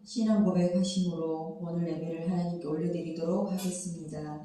신앙 고백하심으로 오늘 예배를 하나님께 올려드리도록 하겠습니다.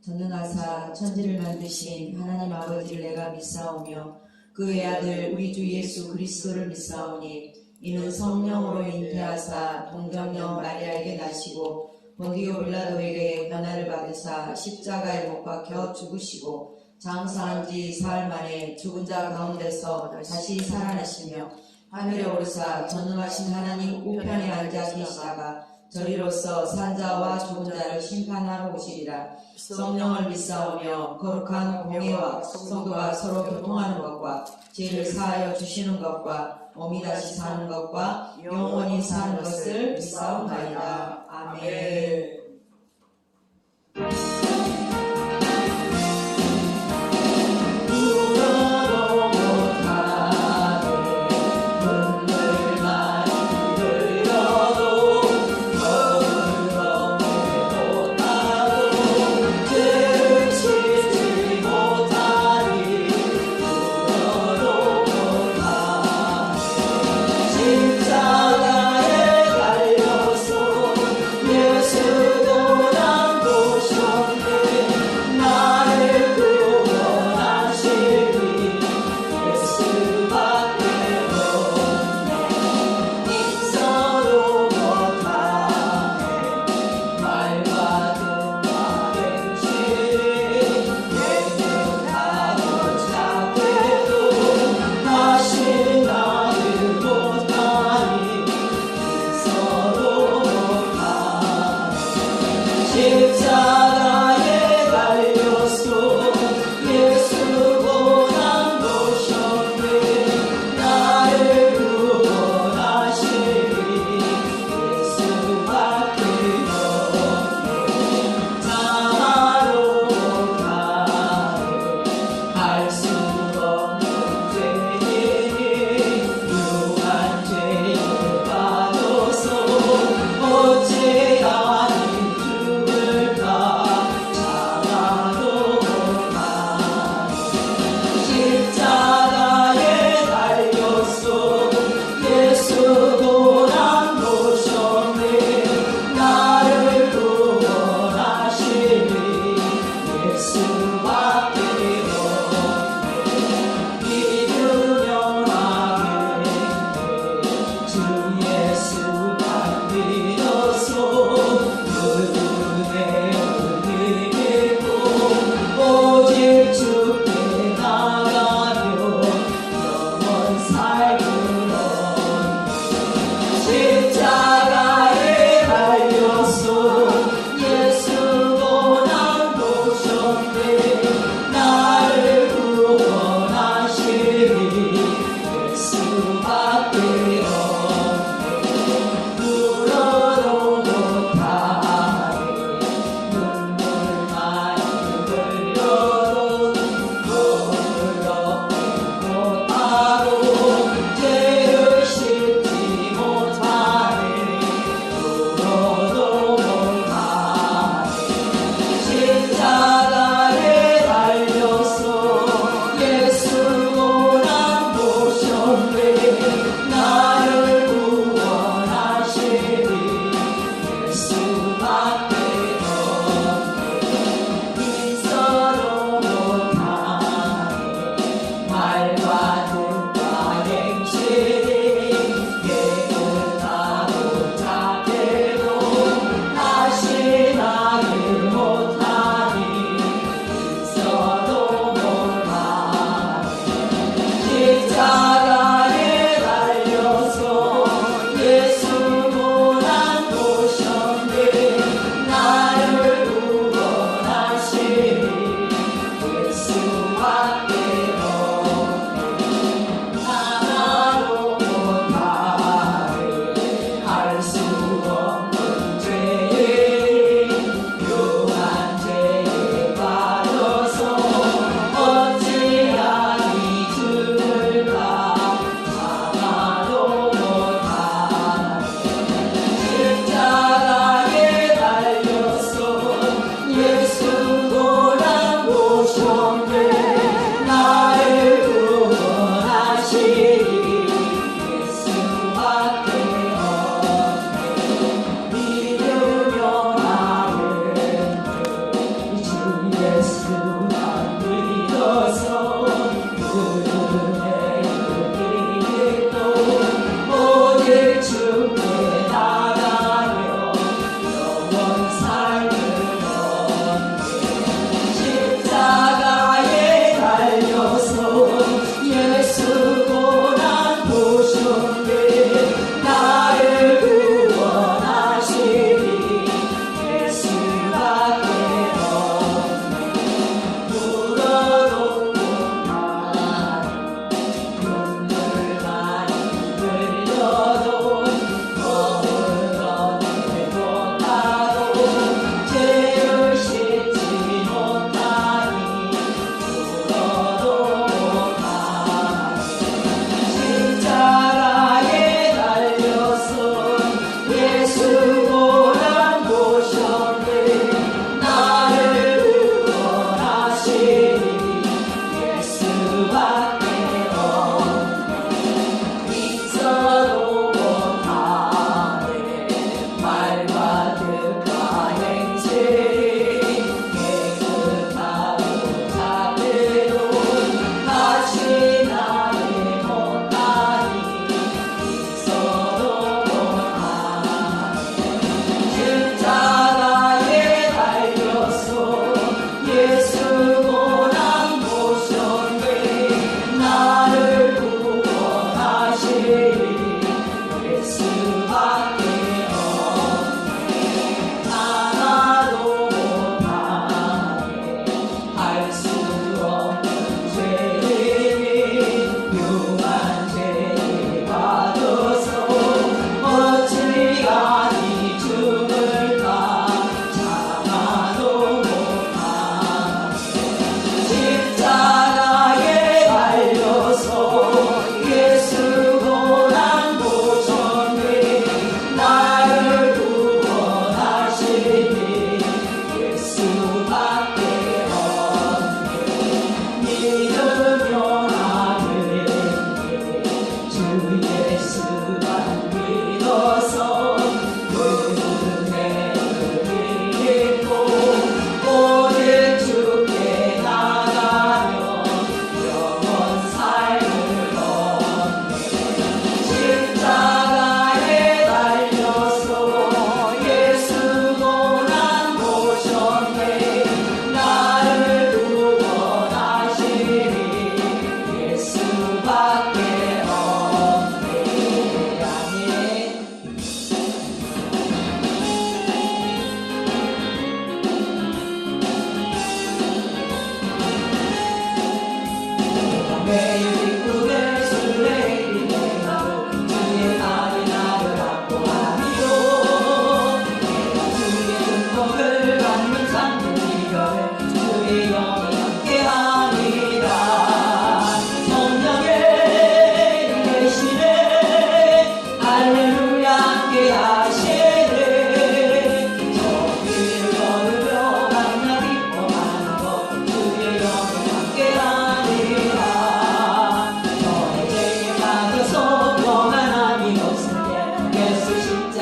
전능하사 천지를 만드신 하나님 아버지를 내가 믿사오며 그의 아들 우리 주 예수 그리스도를 믿사오니 이는 성령으로 잉태하사 동정녀 마리아에게 나시고 본디오 빌라도에게 고난을 받으사 십자가에 못 박혀 죽으시고 장사한 지 사흘 만에 죽은 자 가운데서 다시 살아나시며 하늘에 오르사 전능하신 하나님 우편에 앉아 계시다가 저리로서 산자와 죽은 자를 심판하러 오시리라. 성령을 믿사오며 거룩한 공예와 성도가 서로 교통하는 것과 죄를 사하여 주시는 것과 몸이 다시 사는 것과 영원히 사는 것을 믿사옵나이다. 아멘. 십자가에 달려서 예수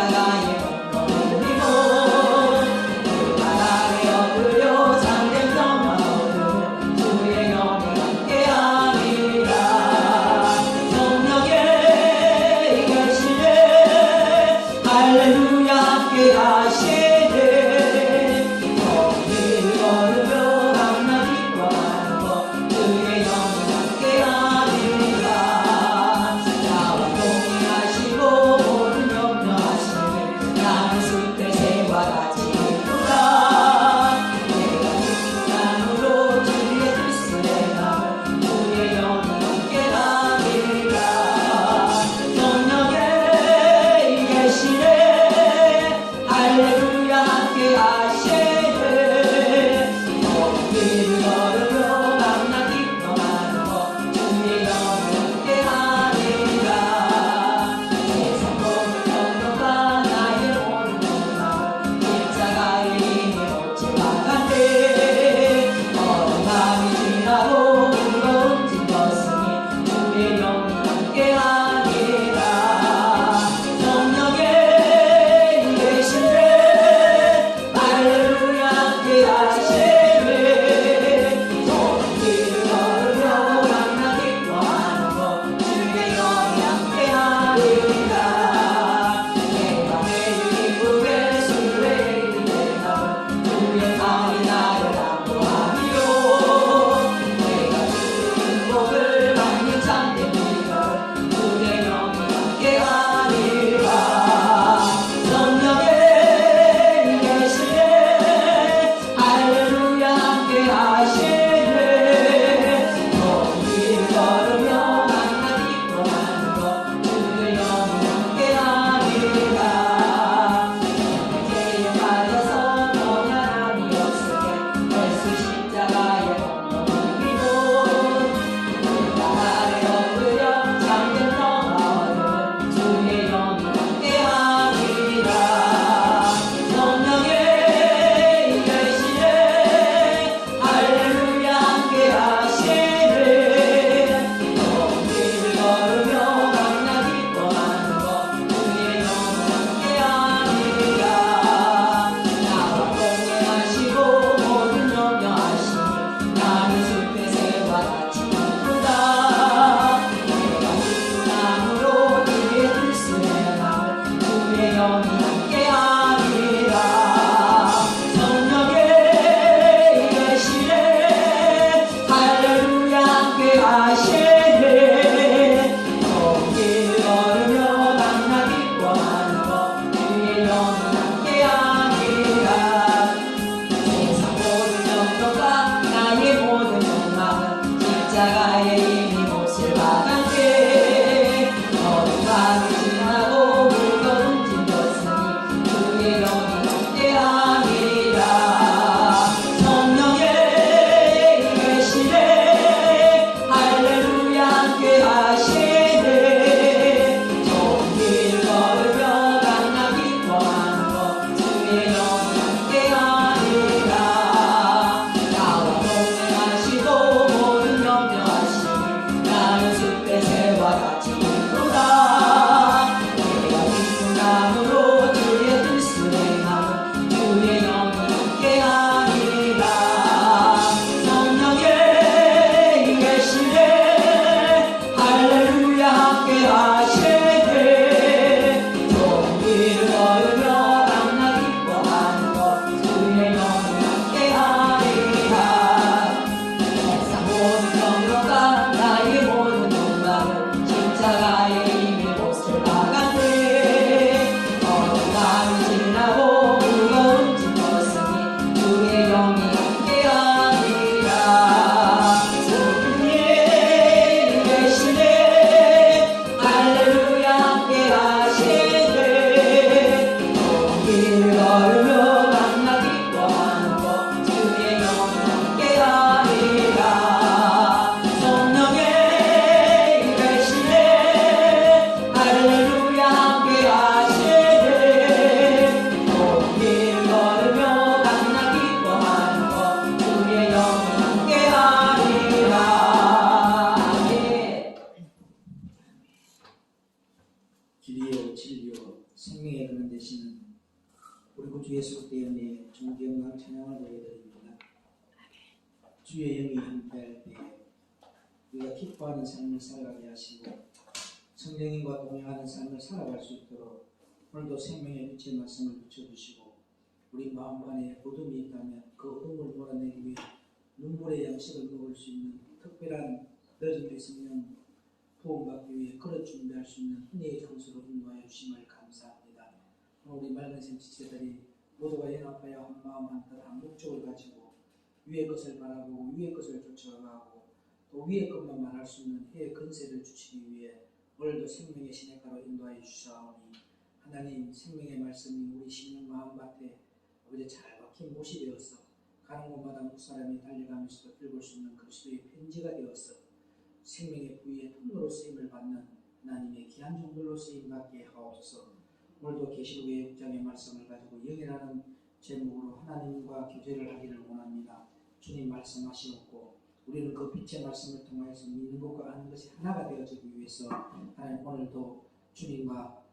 십자가의 공로를 누리고 그 나라를 얻으려 잠든 평화를 주의 영이 함께하리라. 성령의 계시네 할렐루야 함께하시네. 거기를 걸으며 강나 기뻐하는 것 주의 영이 함께하리라. 나와 동행하시고 모든 염려하시니 나는 숲의 새와 같이 기쁘다. 내가 기쁨으로 주의 뜻을 행함을 주의 영이 함께하리라. 성령의 계시네 할렐루야 함께하시네. 거기를 걸으며 만나 기뻐하는 것 주의 영이 함께하리라. 세상 모든 경로가 나의 모든 욕망을 십자가의 힘에 묻지 막았네. 어떤 밤이 지나고 무거운 짐 졌으니 주의 영이 함께하리라. 성령의 계시네 할렐루야 함께하시네. 손길을 걸으며 만나 기뻐하는 것 주의 영이 함께하리라. 내가 매일 기쁘게 술에 이르는 밤은 주의 팔이 나를 안보하리요. 내가 주의 복을 받는 참된 믿음을 주의 영이 함께하리라. 성령의 계시네 할렐루야 함께하시네. 거기를 걸으며 만나 기뻐하는 것 주의 영이 함께하리라. 죄에 빠져서 평안함이 없을 때 예수 십자가의 공로를 누리고 그 나라를 얻으려 잠든 평화 얻음을 주의 영이 함께하리라. 성령의 계시네 할렐루야 함께하시네. 거기를 걸으며 만나 기뻐하는 것 주의 영이 함께하리라. 나와 동행하시고 모든 염려하시니 나는 숲의 새와 같이 기쁘다. 내가 기쁨으로 주의 뜻을 행함을 주의 영이 함께하리라. 성령의 계시네 할렐루야 함께하시네. 거기를 걸으며 만나 기뻐하는 것 주의 영이 함께하리라. 세상 모든 염려가 나의 모든 욕망은 십자가의 힘이 못을 박았네. 어둠 밤이 지나고 무거운 짐 졌으니 이끄는 되시는 우리 구주 예수 그리스도의 은혜에 존귀영광 찬양을 돌려드립니다. 주의 영이 함께할 때에 우리가 기뻐하는 삶을 살아가게 하시고 성령님과 동행하는 삶을 살아갈 수 있도록 오늘도 생명의 빛의 말씀을 비춰주시고 우리 마음간에 어둠이 있다면 그 어둠을 몰아내기 위해 눈물의 양식을 먹을 수 있는 특별한 늦은 성령 도움받기 위해 그릇 준비할 수 있는 은혜의 장소로 인도하여 주심을 감사합니다. 오늘 우리 맑은 생 지체들이 모두가 연합하여 한 마음 한뜻 한 목적을 가지고 위의 것을 바라보고 위의 것을 쫓아가고 또 위의 것만 말할 수 있는 해의 근세를 주시기 위해 오늘도 생명의 시냇가로 인도하여 주사오니 하나님 생명의 말씀이 우리 심령 마음밭에 아버지 잘 박힌 못이 되어서 가는 곳마다 목사람이 달려가면서도 읽을 수 있는 그리스도의 편지가 되어서 생명의 부위의 통로로 쓰임을 받는 하나님의 귀한 종들로 쓰임받게 하옵소서. 오늘도 계시록의 6장의 말씀을 가지고 영이라는 제목으로 하나님과 교제를 하기를 원합니다. 주님 말씀하시옵고 우리는 그 빛의 말씀을 통하여서 믿는 것과 아는 것이 하나가 되어지기 위해서 하나님 오늘도 주님과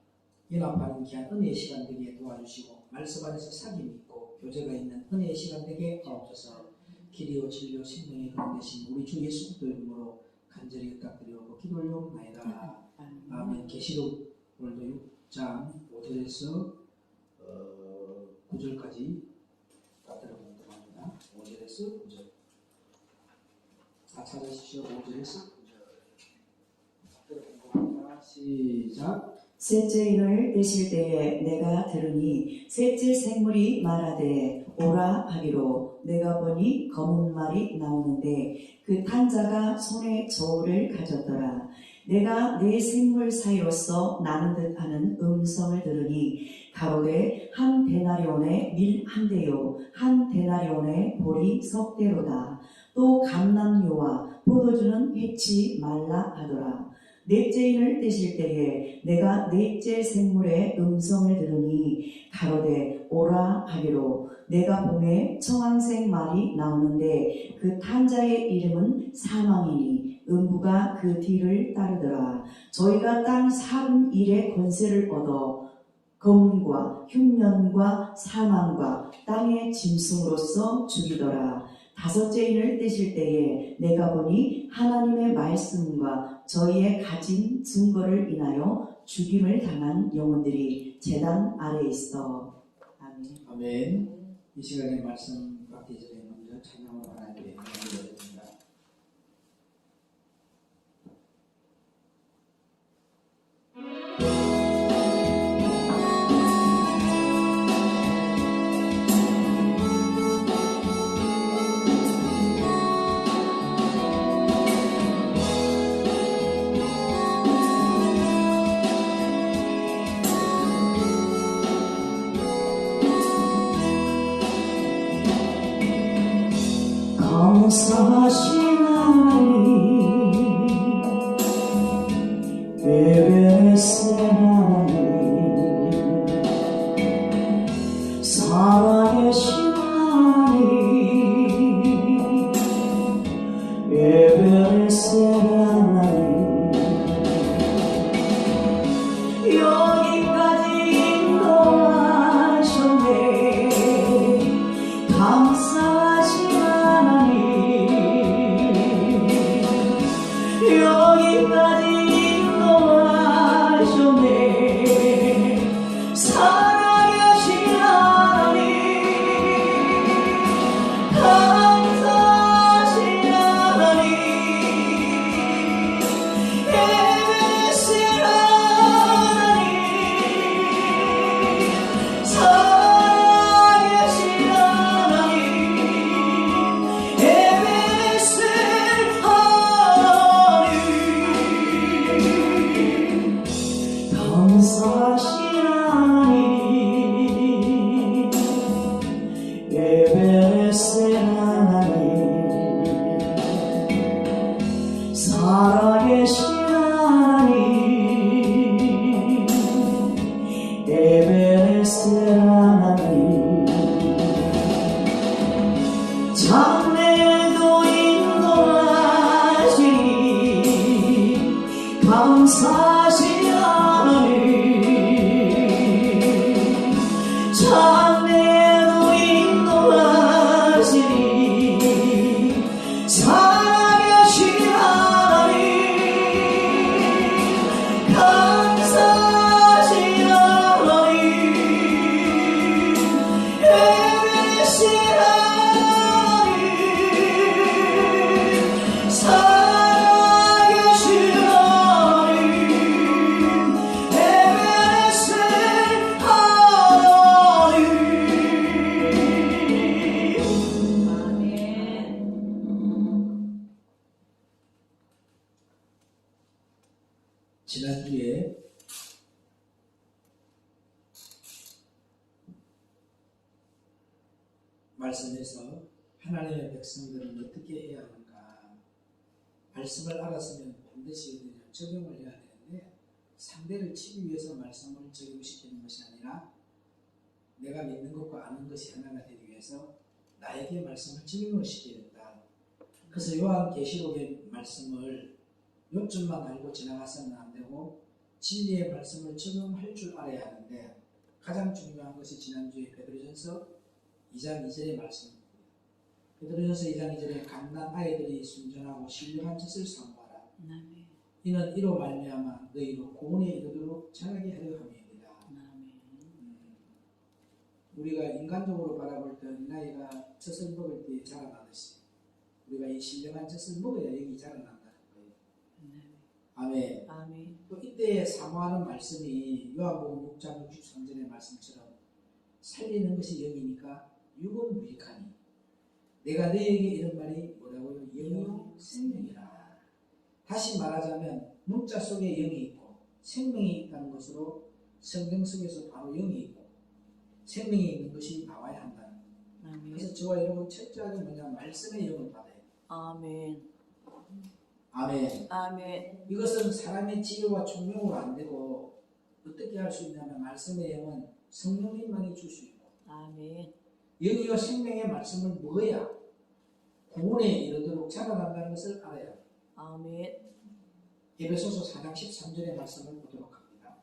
연합하는 귀한 은혜의 시간 되게 도와주시고 말씀 안에서 사귐이 있고 교제가 있는 은혜의 시간 되게 하옵소서. 길이요 진리요 생명의 그런 대신 우리 주 예수 그리스도의 이름으로 간절히 부탁드리고 기도 올려옵나이다. 아멘. 계시록 오늘도 6장 5절에서 9절까지 따뜻하도록 합니다. 5절에서 9절. 다 찾으십시오. 5절에서 9절. 시작. 셋째 인을 떼실 때에 내가 들으니 셋째 생물이 말하되 오라 하기로 내가 보니 검은 말이 나오는데 그 탄자가 손에 저울을 가졌더라. 내가 네 생물 사이로서 나는 듯하는 음성을 들으니 가로되 한 데나리온에 밀 한 대요 한 데나리온에 보리 석 대로다. 또 감람류와 포도주는 해치 말라 하더라. 넷째 인을 떼실 때에 내가 넷째 생물의 음성을 들으니 가로되 오라 하기로 내가 봄에 청황색 말이 나오는데 그 탄자의 이름은 사망이니 음부가 그 뒤를 따르더라. 저희가 땅 4분의 1의 권세를 얻어 검과 흉년과 사망과 땅의 짐승으로서 죽이더라. 다섯째 인을 떼실 때에 내가 보니 하나님의 말씀과 저희의 가진 증거를 인하여 죽임을 당한 영혼들이 제단 아래에 있어. 아멘. 아멘. 이 시간에 말씀 받기 전에 먼저 찬양으로 하나님께 드립니다. 감사하신 하나님 예배스 하나님 살아계신 하나님 예배스 하나님 여기까지 인도하셨네. 감사하신 여기까지 인도하셨네. 살아계신 하나님 감사하신 하나님 예배하신 하나님 살아계신 하나님 예배하신 감사하신 하나님 예배하신 하나님 살아계신 하나님 예배하신 하나님 장래도 인도하시니 감사하신 하나님 장래로 인도하시니 살아계신 하나님 감사하신 하나님 애매하신 하나님 살아계신 하나님 애매하신 하나님. 아멘. 지난주에 말씀에서 하나님의 백성들은 어떻게 해야 하는가, 말씀을 알았으면 반드시 적용을 해야 되는데 상대를 치기 위해서 말씀을 적용시키는 것이 아니라 내가 믿는 것과 아는 것이 하나가 되기 위해서 나에게 말씀을 적용을 시켜야 된다. 그래서 요한계시록의 말씀을 요점만 알고 지나가서는 안 되고 진리의 말씀을 적용할 줄 알아야 하는데, 가장 중요한 것이 지난주에 베드로전서 2장 2절의 말씀입니다. 베드로전서 2장 2절에 갓난 아이들이 순전하고 신령한 짓을 사모하라. 이는 이로 말미암아 너희로 구원에 이르도록 자라게 하려 함이니라. 우리가 인간적으로 바라볼 때 어린아이가 젖을 먹을 때 자라나듯이 우리가 이 신령한 젖을 먹어야 여기 자라난다는 거예요. 아멘. 아멘. 또 이때 사모하는 말씀이 요한복음 6장 63절의 말씀처럼 살리는 것이 영이니까 육은 무익하니 내가 너희에게 이런 말이 뭐라고요? 영이요 생명이라. 다시 말하자면 문자 속에 영이 있고 생명이 있다는 것으로 성경 속에서 바로 영이 있고 생명이 있는 것이 나와야 한다는 거예요. 아멘. 그래서 저와 여러분 철저하게 뭐냐, 말씀의 영을 받아야 돼요. 아멘. 아멘. 아멘. 이것은 사람의 지혜와 총명으로 안 되고 어떻게 할 수 있냐면 말씀의 영은 성령님만이 줄 수 있고 아멘. 영이와 생명의 말씀을 먹어야 구원에 이르도록 자라난다는 것을 알아야 합니다. 아멘. 에베소서 4장 13절의 말씀을 보도록 합니다.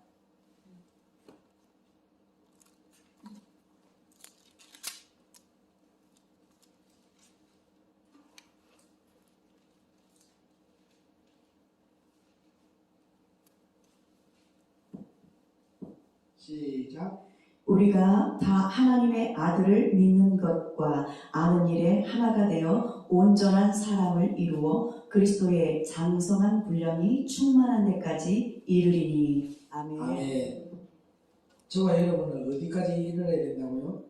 시작. 우리가 다 하나님의 아들을 믿는 것과 아는 일에 하나가 되어 온전한 사람을 이루어 그리스도의 장성한 분량이 충만한 데까지 이르리니. 아멘. 아멘. 저와 여러분은 어디까지 이르러야 된다고요?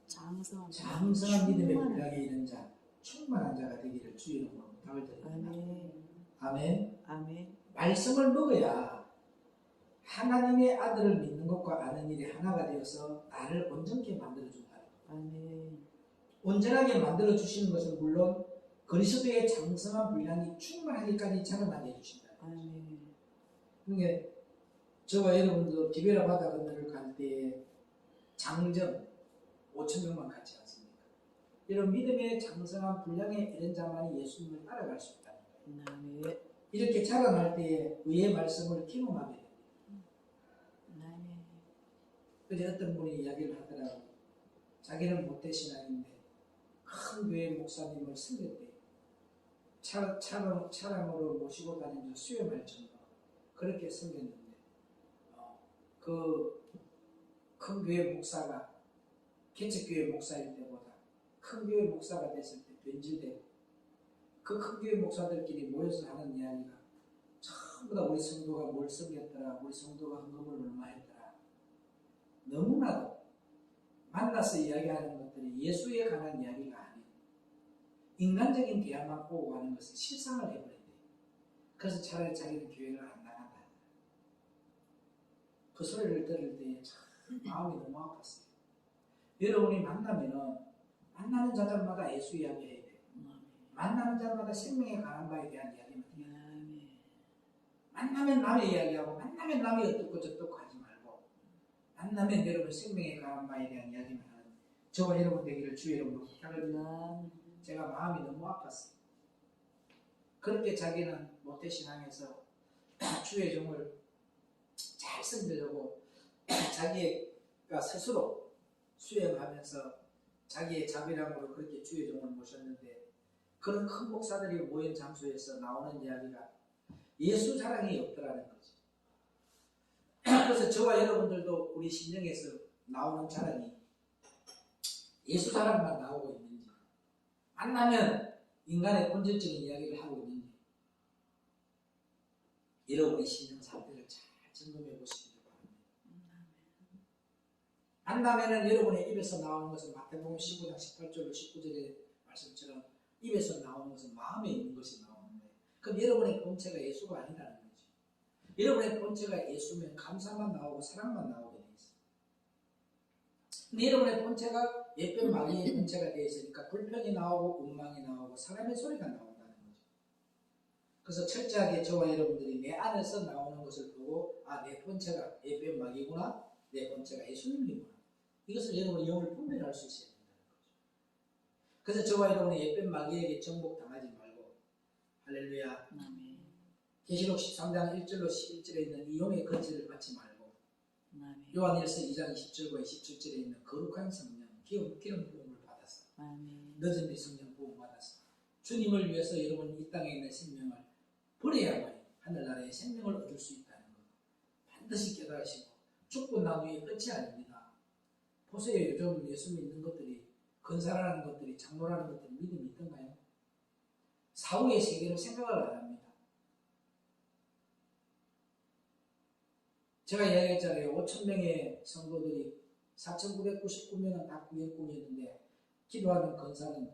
장성한 믿음의 분량에 이른 자, 충만한 자가 되기를 주의 이름으로 부탁을 드립니다. 아멘. 아멘. 아멘. 말씀을 먹어야 하나님의 아들을 믿는 것과 아는 일이 하나가 되어서 나를 온전케 만들어준다. 아멘. 온전하게 만들어주시는 것은 물론 그리스도의 장성한 분량이 충만하기까지 자라나게 해주신다. 아멘. 그러니까 저와 여러분도 디베라 바다 건너를 갈 때 장정 5,000명만 같지 않습니까? 이런 믿음의 장성한 분량에 이른 자만이 예수님을 따라갈 수 있다. 아멘. 이렇게 자라날 때에 의의 말씀을 기능하게 됩니다. 그제 어떤 분이 이야기를 하더라고요. 자기는 모태신앙인데 큰 교회 목사님을 섬겼대요. 차량으로 모시고 다니면서 수염할 정도로 그렇게 섬겼는데 그 큰 교회 목사가 개척교회 목사일 때보다 큰 교회 목사가 됐을 때 변질되고 그 큰 교회 목사들끼리 모여서 하는 이야기가 전부 다 우리 성도가 뭘 섬겼더라, 우리 성도가 헌금을 얼마 했더라. 너무나도 만나서 이야기하는 것들이 예수에 관한 이야기가 아니에요. 인간적인 대화만 오고 가는 것을 실상을 해버린대요. 그래서 차라리 자기는 교회를 안 나간다. 그 소리를 들을 때 참 마음이 너무 아팠어요. 여러분이 만나는 자들마다 예수 이야기해야 돼요. 만나는 자마다 생명에 관한 바에 대한 이야기만 해요. 만나면 남의 이야기하고 만나면 남이 어떻고 저떻고 하지 말고 만나면 여러분 생명에 관한 바에 대한 이야기만 하는 저와 여러분 되기를 주의 이름으로 부탁합니다. 제가 마음이 너무 아팠어요. 그렇게 자기는 모태신앙에서 주의 종을 잘 섬기려고 자기가 스스로 수행하면서 자기의 자비랑으로 그렇게 주의 종을 모셨는데 그런 큰 목사들이 모인 장소에서 나오는 이야기가 예수 자랑이 없더라는 거죠. 그래서 저와 여러분들도 우리 심령에서 나오는 자랑이 예수 자랑만 나오고 있는지, 만나면 인간의 본질적인 이야기를 하고 있는지, 여러분의 심령 상태를 잘 점검해 보시기 바랍니다. 만나면은 여러분의 입에서 나오는 것은 마태복음 15장 18절로 19절의 말씀처럼 입에서 나오는 것은 마음에 있는 것이 나오는 거예요. 그럼 여러분의 본체가 예수가 아니라는 거죠. 여러분의 본체가 예수면 감사만 나오고 사랑만 나오게 돼 있어요. 근데 여러분의 본체가 예쁜 마귀의 본체가 되어 있으니까 불편이 나오고 운망이 나오고 사람의 소리가 나온다는 거죠. 그래서 철저하게 저와 여러분들이 내 안에서 나오는 것을 보고 내 본체가 예쁜 마귀구나, 내 본체가 예수님이구나. 이것을 여러분이 영을 분별할 수 있어야 된다는 거죠. 그래서 저와 여러분의 예쁜 마귀에게 정복당하지 말고 할렐루야. 아멘. 계시록 13장 1절로 11절에 있는 이 용의 거칠을 받지 말고 아멘. 요한일서 2장 20절과 27절에 있는 거룩한 성령, 기름 부음을 받아서 아멘. 늦은 미성령 부음 받아서 주님을 위해서 여러분 이 땅에 있는 생명을 버려야만 하늘나라의 생명을 얻을 수 있다는 것 반드시 깨달으시고 죽고 난 후에 끝이 아닙니다. 보세요. 요즘 예수 믿는 것들이 건사라는 것들이 장로라는 것들이 믿음이 있던가요? 사후의 세계를 생각을 안 합니다. 제가 이야기했잖아요. 5,000명의 성도들이 4,999명은 다 구원꿈이었는데 기도하는 건사는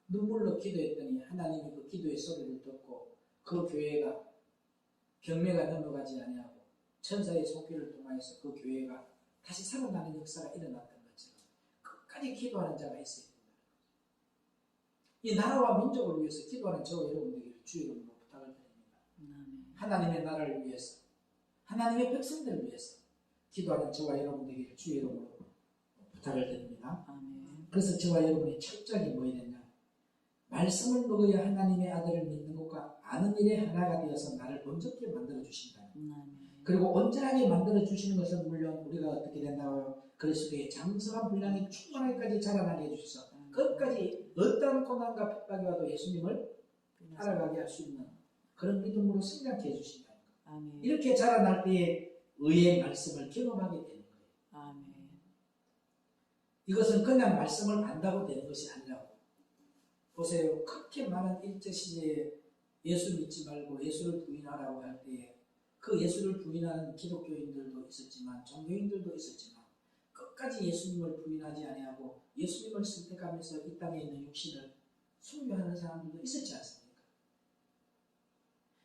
눈물로 기도했더니 하나님이 그 기도의 소리를 듣고 그 교회가 경매가 넘어가지 아니하고 천사의 손길을 통하여서 그 교회가 다시 살아나는 역사가 일어났던 것처럼 끝까지 기도하는 자가 있어야 된다. 이 나라와 민족을 위해서 기도하는 저와 여러분들에게 주의 이름으로 부탁을 드립니다. 아멘. 하나님의 나라를 위해서, 하나님의 백성들을 위해서 기도하는 저와 여러분들에게 주의 이름으로 부탁을 드립니다. 아멘. 그래서 저와 여러분이 철저하게 뭐해야 되냐? 말씀을 먹어야 하나님의 아들을 믿는 것과 아는 일에 하나가 되어서 나를 번쩍게 만들어 주신다. 아멘. 그리고 온전하게 만들어 주시는 것은 물론 우리가 어떻게 된다고요? 그리스도의 장성한 분량이 충만하게까지 자라나게 해주셔서 끝까지 어떠한 고난과 핍박이 와도 예수님을 따라가게 할 수 있는 그런 믿음으로 성장케 해주신다는 것. 아멘. 이렇게 자라날 때에 의의 말씀을 경험하게 되는 거예요. 아멘. 이것은 그냥 말씀을 안다고 되는 것이 아니라고. 보세요. 그렇게 많은 일제시대에 예수 믿지 말고 예수를 부인하라고 할 때에 그 예수를 부인하는 기독교인들도 있었지만 종교인들도 있었지만 끝까지 예수님을 부인하지 아니하고 예수님을 선택하면서 이 땅에 있는 육신을 숭배하는 사람들도 있었지 않습니까?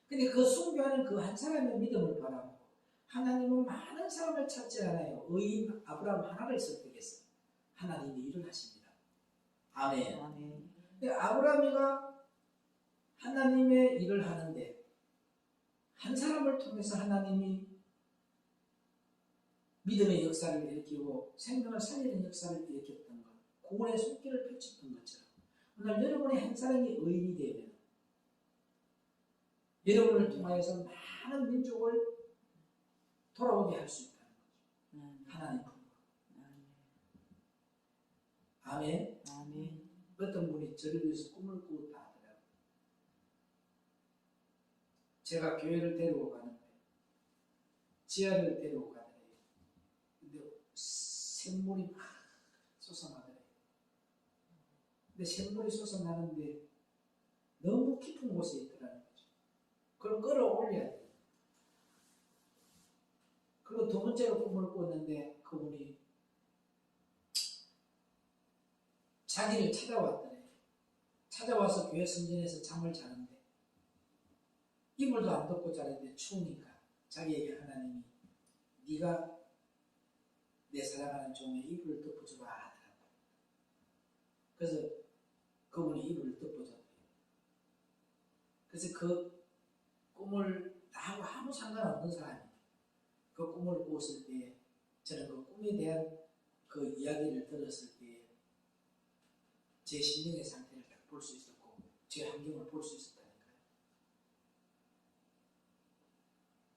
근데 그 숭배하는 그 한 사람의 믿음을 바라보고 하나님은 많은 사람을 찾지 않아요. 의인 아브라함 하나를 선택했어요. 하나님이 일을 하십니다. 아멘. 아멘. 근데 아브라함이가 하나님의 일을 하는데 한 사람을 통해서 하나님이 믿음의 역사를 일으키고 생명을 살리는 역사를 일으켰던 것, 구원의 손길을 펼쳤던 것처럼 오늘 여러분의 한 사람이 의인이 되면 여러분을 통하여서 많은 민족을 돌아오게 할 수 있다는 거죠. 아멘. 하나님 품으로. 아멘. 아멘. 아멘. 어떤 분이 저를 위해서 꿈을 꾸었다 하더라고요. 제가 교회를 데리고 가는데 지하를 데리고 가더래요. 근데 샘물이 막 솟아나더래요. 근데 샘물이 솟아나는데 너무 깊은 곳에 있더라는 거죠. 그걸 끌어올려야 돼요. 그리고 두 번째로 꿈을 꿨는데 그분이 자기를 찾아왔더래. 찾아와서 교회 성전에서 잠을 자는데 이불도 안 덮고 자는데 추우니까 자기에게 하나님이 네가 내 사랑하는 종의 이불을 덮어주라 하더라고요. 그래서 그분이 이불을 덮어줬대요. 그래서 그 꿈을 나하고 아무 상관없는 사람이에요. 그 꿈을 꾸었을 때 저는 그 꿈에 대한 그 이야기를 들었을 때 제 심령의 상태를 딱 볼 수 있었고 제 환경을 볼 수 있었다니까요.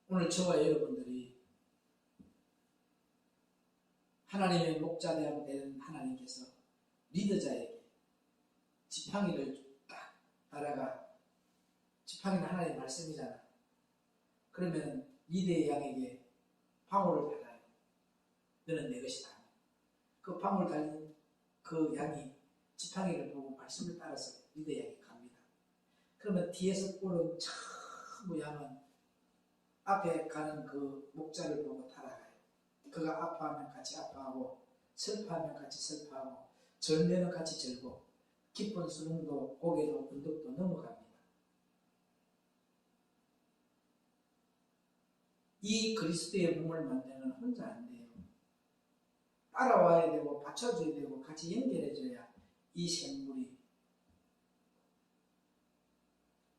오늘 저와 여러분들이 하나님의 목자되어 되는 하나님께서 리더자에게 지팡이를 딱 따라가, 지팡이는 하나님의 말씀이잖아. 그러면 리더의 양에게 방울을 달아요. 너는 내 것이다. 그 방울 달린 그 양이 지팡이를 보고 말씀을 따라서 리더 양이 갑니다. 그러면 뒤에서 오는 전부 양은 앞에 가는 그 목자를 보고 따라가요. 그가 아파하면 같이 아파하고, 슬퍼하면 같이 슬퍼하고, 절면은 같이 절고, 깊은 수렁도 고개도 언덕도 넘어갑니다. 이 그리스도의 몸을 만드는 건 혼자 안 돼요. 따라와야 되고 받쳐줘야 되고 같이 연결해줘야 이 생물이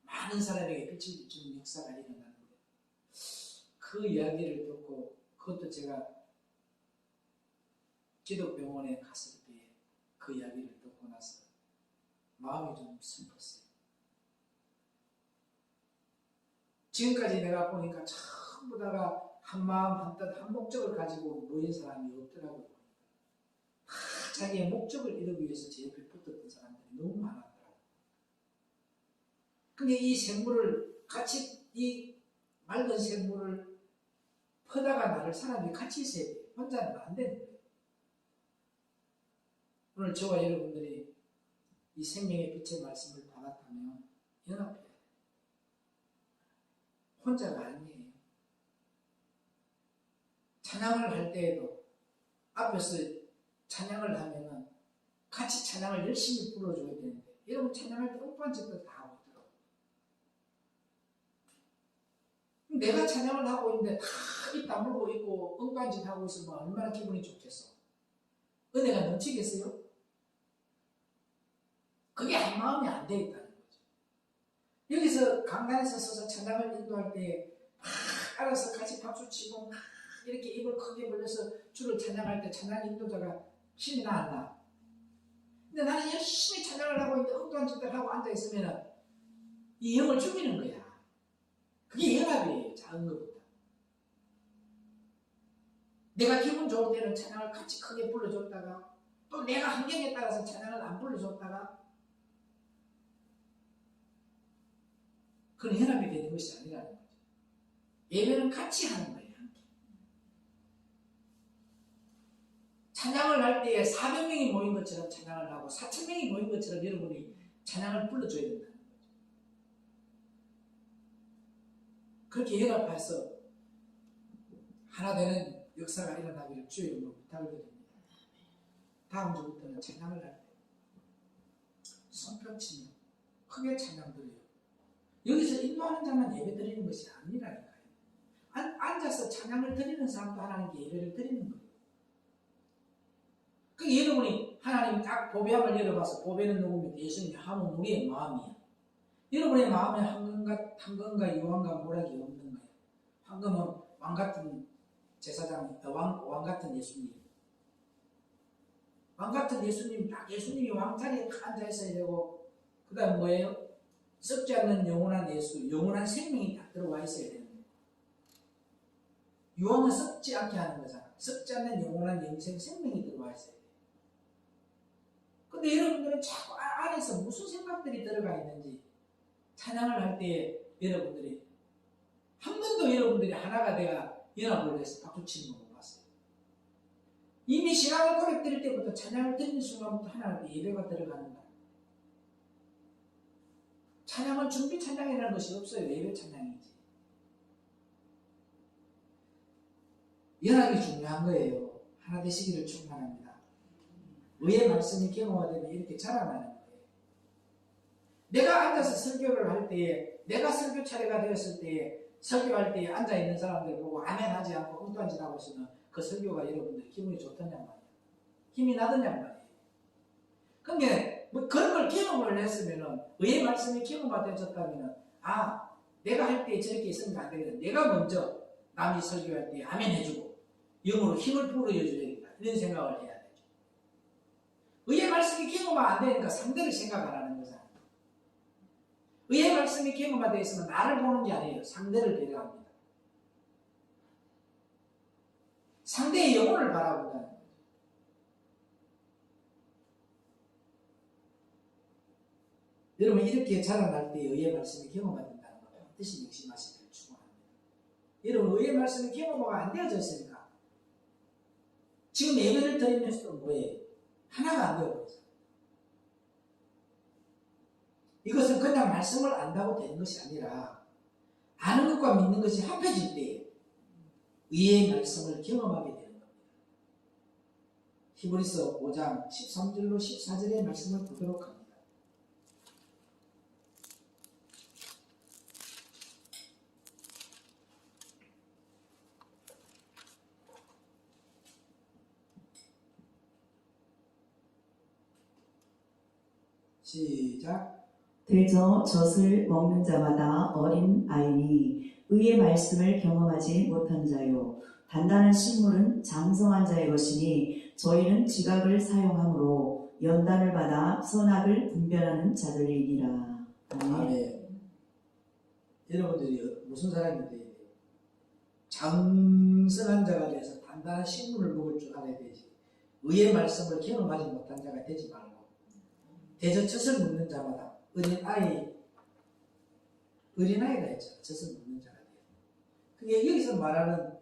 많은 사람에게 빛을 비추는 역사가 일어나는 거예요. 그 이야기를 듣고, 그것도 제가 기독병원에 갔을 때 그 이야기를 듣고 나서 마음이 좀 슬펐어요. 지금까지 내가 보니까 전부 다가 한 마음 한뜻 한 목적을 가지고 모인 사람이 없더라고요. 다 자기의 목적을 이루기 위해서 제 옆에 붙었던 사람들이 너무 많았더라고요. 근데 이 생물을 같이, 이 맑은 생물을 퍼다가 나를 사람이 같이 있어야 돼요. 혼자는 안 되는 거예요. 오늘 저와 여러분들이 이 생명의 빛의 말씀을 받았다면 연합해야 돼요. 혼자가 아니에요. 찬양을 할 때에도 앞에서 찬양을 하면은 같이 찬양을 열심히 불러줘야 되는데, 여러분 찬양할 때 엉반짓도 다 하고 있더라고요. 내가 찬양을 하고 있는데 다 입 다물고 있고 엉반짓 하고 있으면 얼마나 기분이 좋겠어. 은혜가 넘치겠어요? 그게 한 마음이 안 돼 있다는 거죠. 여기서 강단에서 서서 찬양을 인도할 때 막 알아서 같이 박수 치고 막 이렇게 입을 크게 벌려서 주를 찬양할 때 찬양 인도자가 신이 나 안 나? 근데 나는 열심히 찬양을 하고 있는데 엉뚱한 짓을 하고 앉아있으면 이 영을 죽이는 거야. 그게 연합이에요. 작은 것보다. 내가 기분 좋을 때는 찬양을 같이 크게 불러줬다가, 또 내가 환경에 따라서 찬양을 안 불러줬다가, 그건 연합이 되는 것이 아니라는 거죠. 예배는 같이 하는 거예요. 함께. 찬양을 할 때에 400명이 모인 것처럼 찬양을 하고 4,000명이 모인 것처럼 여러분이 찬양을 불러줘야 된다는 거죠. 그렇게 연합해서 하나 되는 역사가 일어나기를 주의 이름으로 부탁을 드립니다. 다음 주부터는 찬양을 할 때 손뼉치며 크게 찬양 드려요. 여기서 인도하는 자만 예배 드리는 것이 아니라니까요. 앉아서 찬양을 드리는 사람도 하나님께 예배를 드리는 거예요. 그 여러분이 하나님 딱 보배함을 열어봐서, 보배는 누구입니까? 예수님이 하면 우리의 마음이야. 여러분의 마음에 황금과 유황과 모락이 없는 거예요. 황금은 왕같은 제사장, 왕같은 예수님. 왕같은 예수님, 딱 예수님이 왕자리에 앉아 있어야 되고, 그 다음 뭐예요? 썩지 않는 영원한 예수, 영원한 생명이 딱 들어와 있어야 되는 거예요. 유황은 썩지 않게 하는 거잖아. 썩지 않는 영원한 영생 생명이 들어와 있어야 돼요. 근데 여러분들은 자꾸 안에서 무슨 생각들이 들어가 있는지, 찬양을 할 때 여러분들이 한 번도 여러분들이 하나가 돼야 연합을 해서 박수 치는 거 못 봤어요. 이미 신앙을 고백드릴 때부터 찬양을 드리는 순간부터 하나님께 예배가 들어가는 거예요. 찬양은 준비 찬양이라는 것이 없어요. 예배 찬양이지. 연합이 중요한 거예요. 하나 되시기를 축원합니다. 의의 말씀이 경험화되면 이렇게 자라나는 거예요. 내가 앉아서 설교를 할 때에, 내가 설교 차례가 되었을 때에, 설교할 때에 앉아있는 사람들 보고 아멘 하지 않고 엉뚱한 짓 하고 있으면 그 설교가 여러분들 기분이 좋다냔 말이에요. 힘이 나더냔 말이에요. 근데 뭐 그런 걸 경험을 했으면은, 의의 말씀이 경험화되었다면은, 아, 내가 할 때 저렇게 있으면 안 되겠다. 내가 먼저 남이 설교할 때 아멘 해주고 영으로 힘을 불어줘야겠다. 이런 생각을 해야 되죠. 의의 말씀이 경험화 안 되니까 상대를 생각 안 하는 거잖아요. 의의 말씀이 경험화되어 있으면 나를 보는 게 아니에요. 상대를 배려합니다. 상대의 영혼을 바라본다는 거죠. 여러분 이렇게 자라날 때 의의 말씀을 경험해야 된다는 걸 반드시 명심하시기를 축원합니다. 여러분 의의 말씀이 경험가 안 되어졌으니까 지금 예배를 드리면서도 뭐예요? 하나가 안 되어버렸어요. 이것은 그냥 말씀을 안다고 되는 것이 아니라 아는 것과 믿는 것이 합해질 때 의의 말씀을 경험하게 되는 겁니다. 히브리서 5장 13절로 14절의 말씀을 보도록 합니다. 시작. 되저 젖을 먹는 자마다 어린 아이니 의의 말씀을 경험하지 못한 자요. 단단한 식물은 장성한 자의 것이니 저희는 지각을 사용함으로 연단을 받아 선악을 분별하는 자들이니라. 아멘. 여러분들이 무슨 사람이 돼야 돼요? 장성한 자가 돼서 단단한 식물을 먹을 줄 알아야 되지. 의의 말씀을 경험하지 못한 자가 되지 말고 대저 젖을 먹는 자마다 어린아이가 있잖아. 젖을 먹는 자가 돼요. 그게 여기서 말하는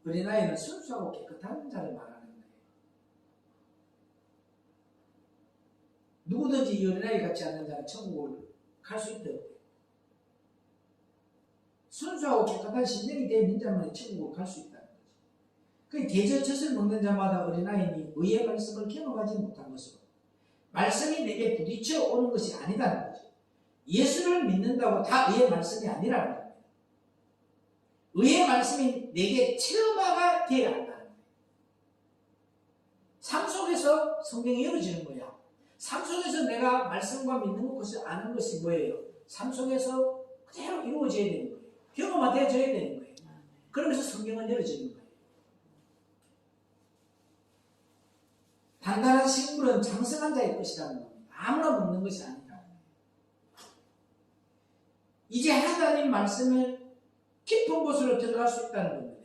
어린아이는 순수하고 깨끗한 자를 말하는 거예요. 누구든지 이 어린아이 같지 않은 자는 천국을 갈 수 있다. 순수하고 깨끗한 심령이 된 자만이 천국을 갈 수 있다는 거죠. 그 대저 젖을 먹는 자마다 어린아이니 의의 말씀을 경험하지 못한 것으로 말씀이 내게 부딪혀 오는 것이 아니다는 거죠. 예수를 믿는다고 다 의의 말씀이 아니라는 겁니다. 의의 말씀이 내게 체험화가 되어야 한다는 거예요. 삶 속에서 성경이 열어지는 거야. 삶 속에서 내가 말씀과 믿는 것을 아는 것이 뭐예요? 삶 속에서 그대로 이루어져야 되는 거예요. 경험화되어져야 되는 거예요. 그러면서 성경은 열어지는 거예요. 단단한 식물은 장성한 자의 것이라는 겁니다. 아무나 먹는 것이 아니라. 이제 하나님 말씀을 깊은 곳으로 들어갈 수 있다는 겁니다.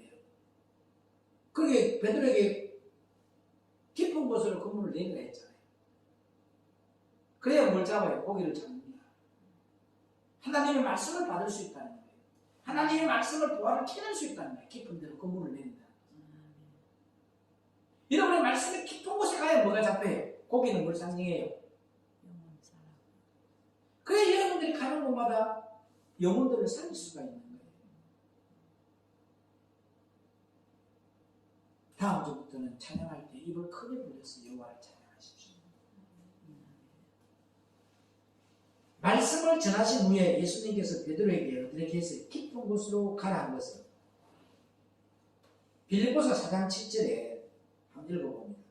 그게 베드로에게 깊은 곳으로 그물을 내리라 했잖아요. 그래야 뭘 잡아요? 고기를 잡습니다. 하나님의 말씀을 받을 수 있다는 거예요. 하나님의 말씀을 보화를 캐낼 수 있다는 거예요. 깊은 데로 그물을 내린다. 여러분의 말씀이 깊은 곳에 가야 뭐가 잡혀요? 고기는 뭘 상징해요? 그래야 여러분들이 가는 곳마다 영혼들을 살릴 수가 있는 거예요. 다음 주부터는 찬양할 때 입을 크게 불려서 여호와를 찬양하십시오. 말씀을 전하신 후에 예수님께서 베드로에게 어떻게 해서 깊은 곳으로 가라 한 것은 빌립보서 4장 7절에 한번 읽어봅니다.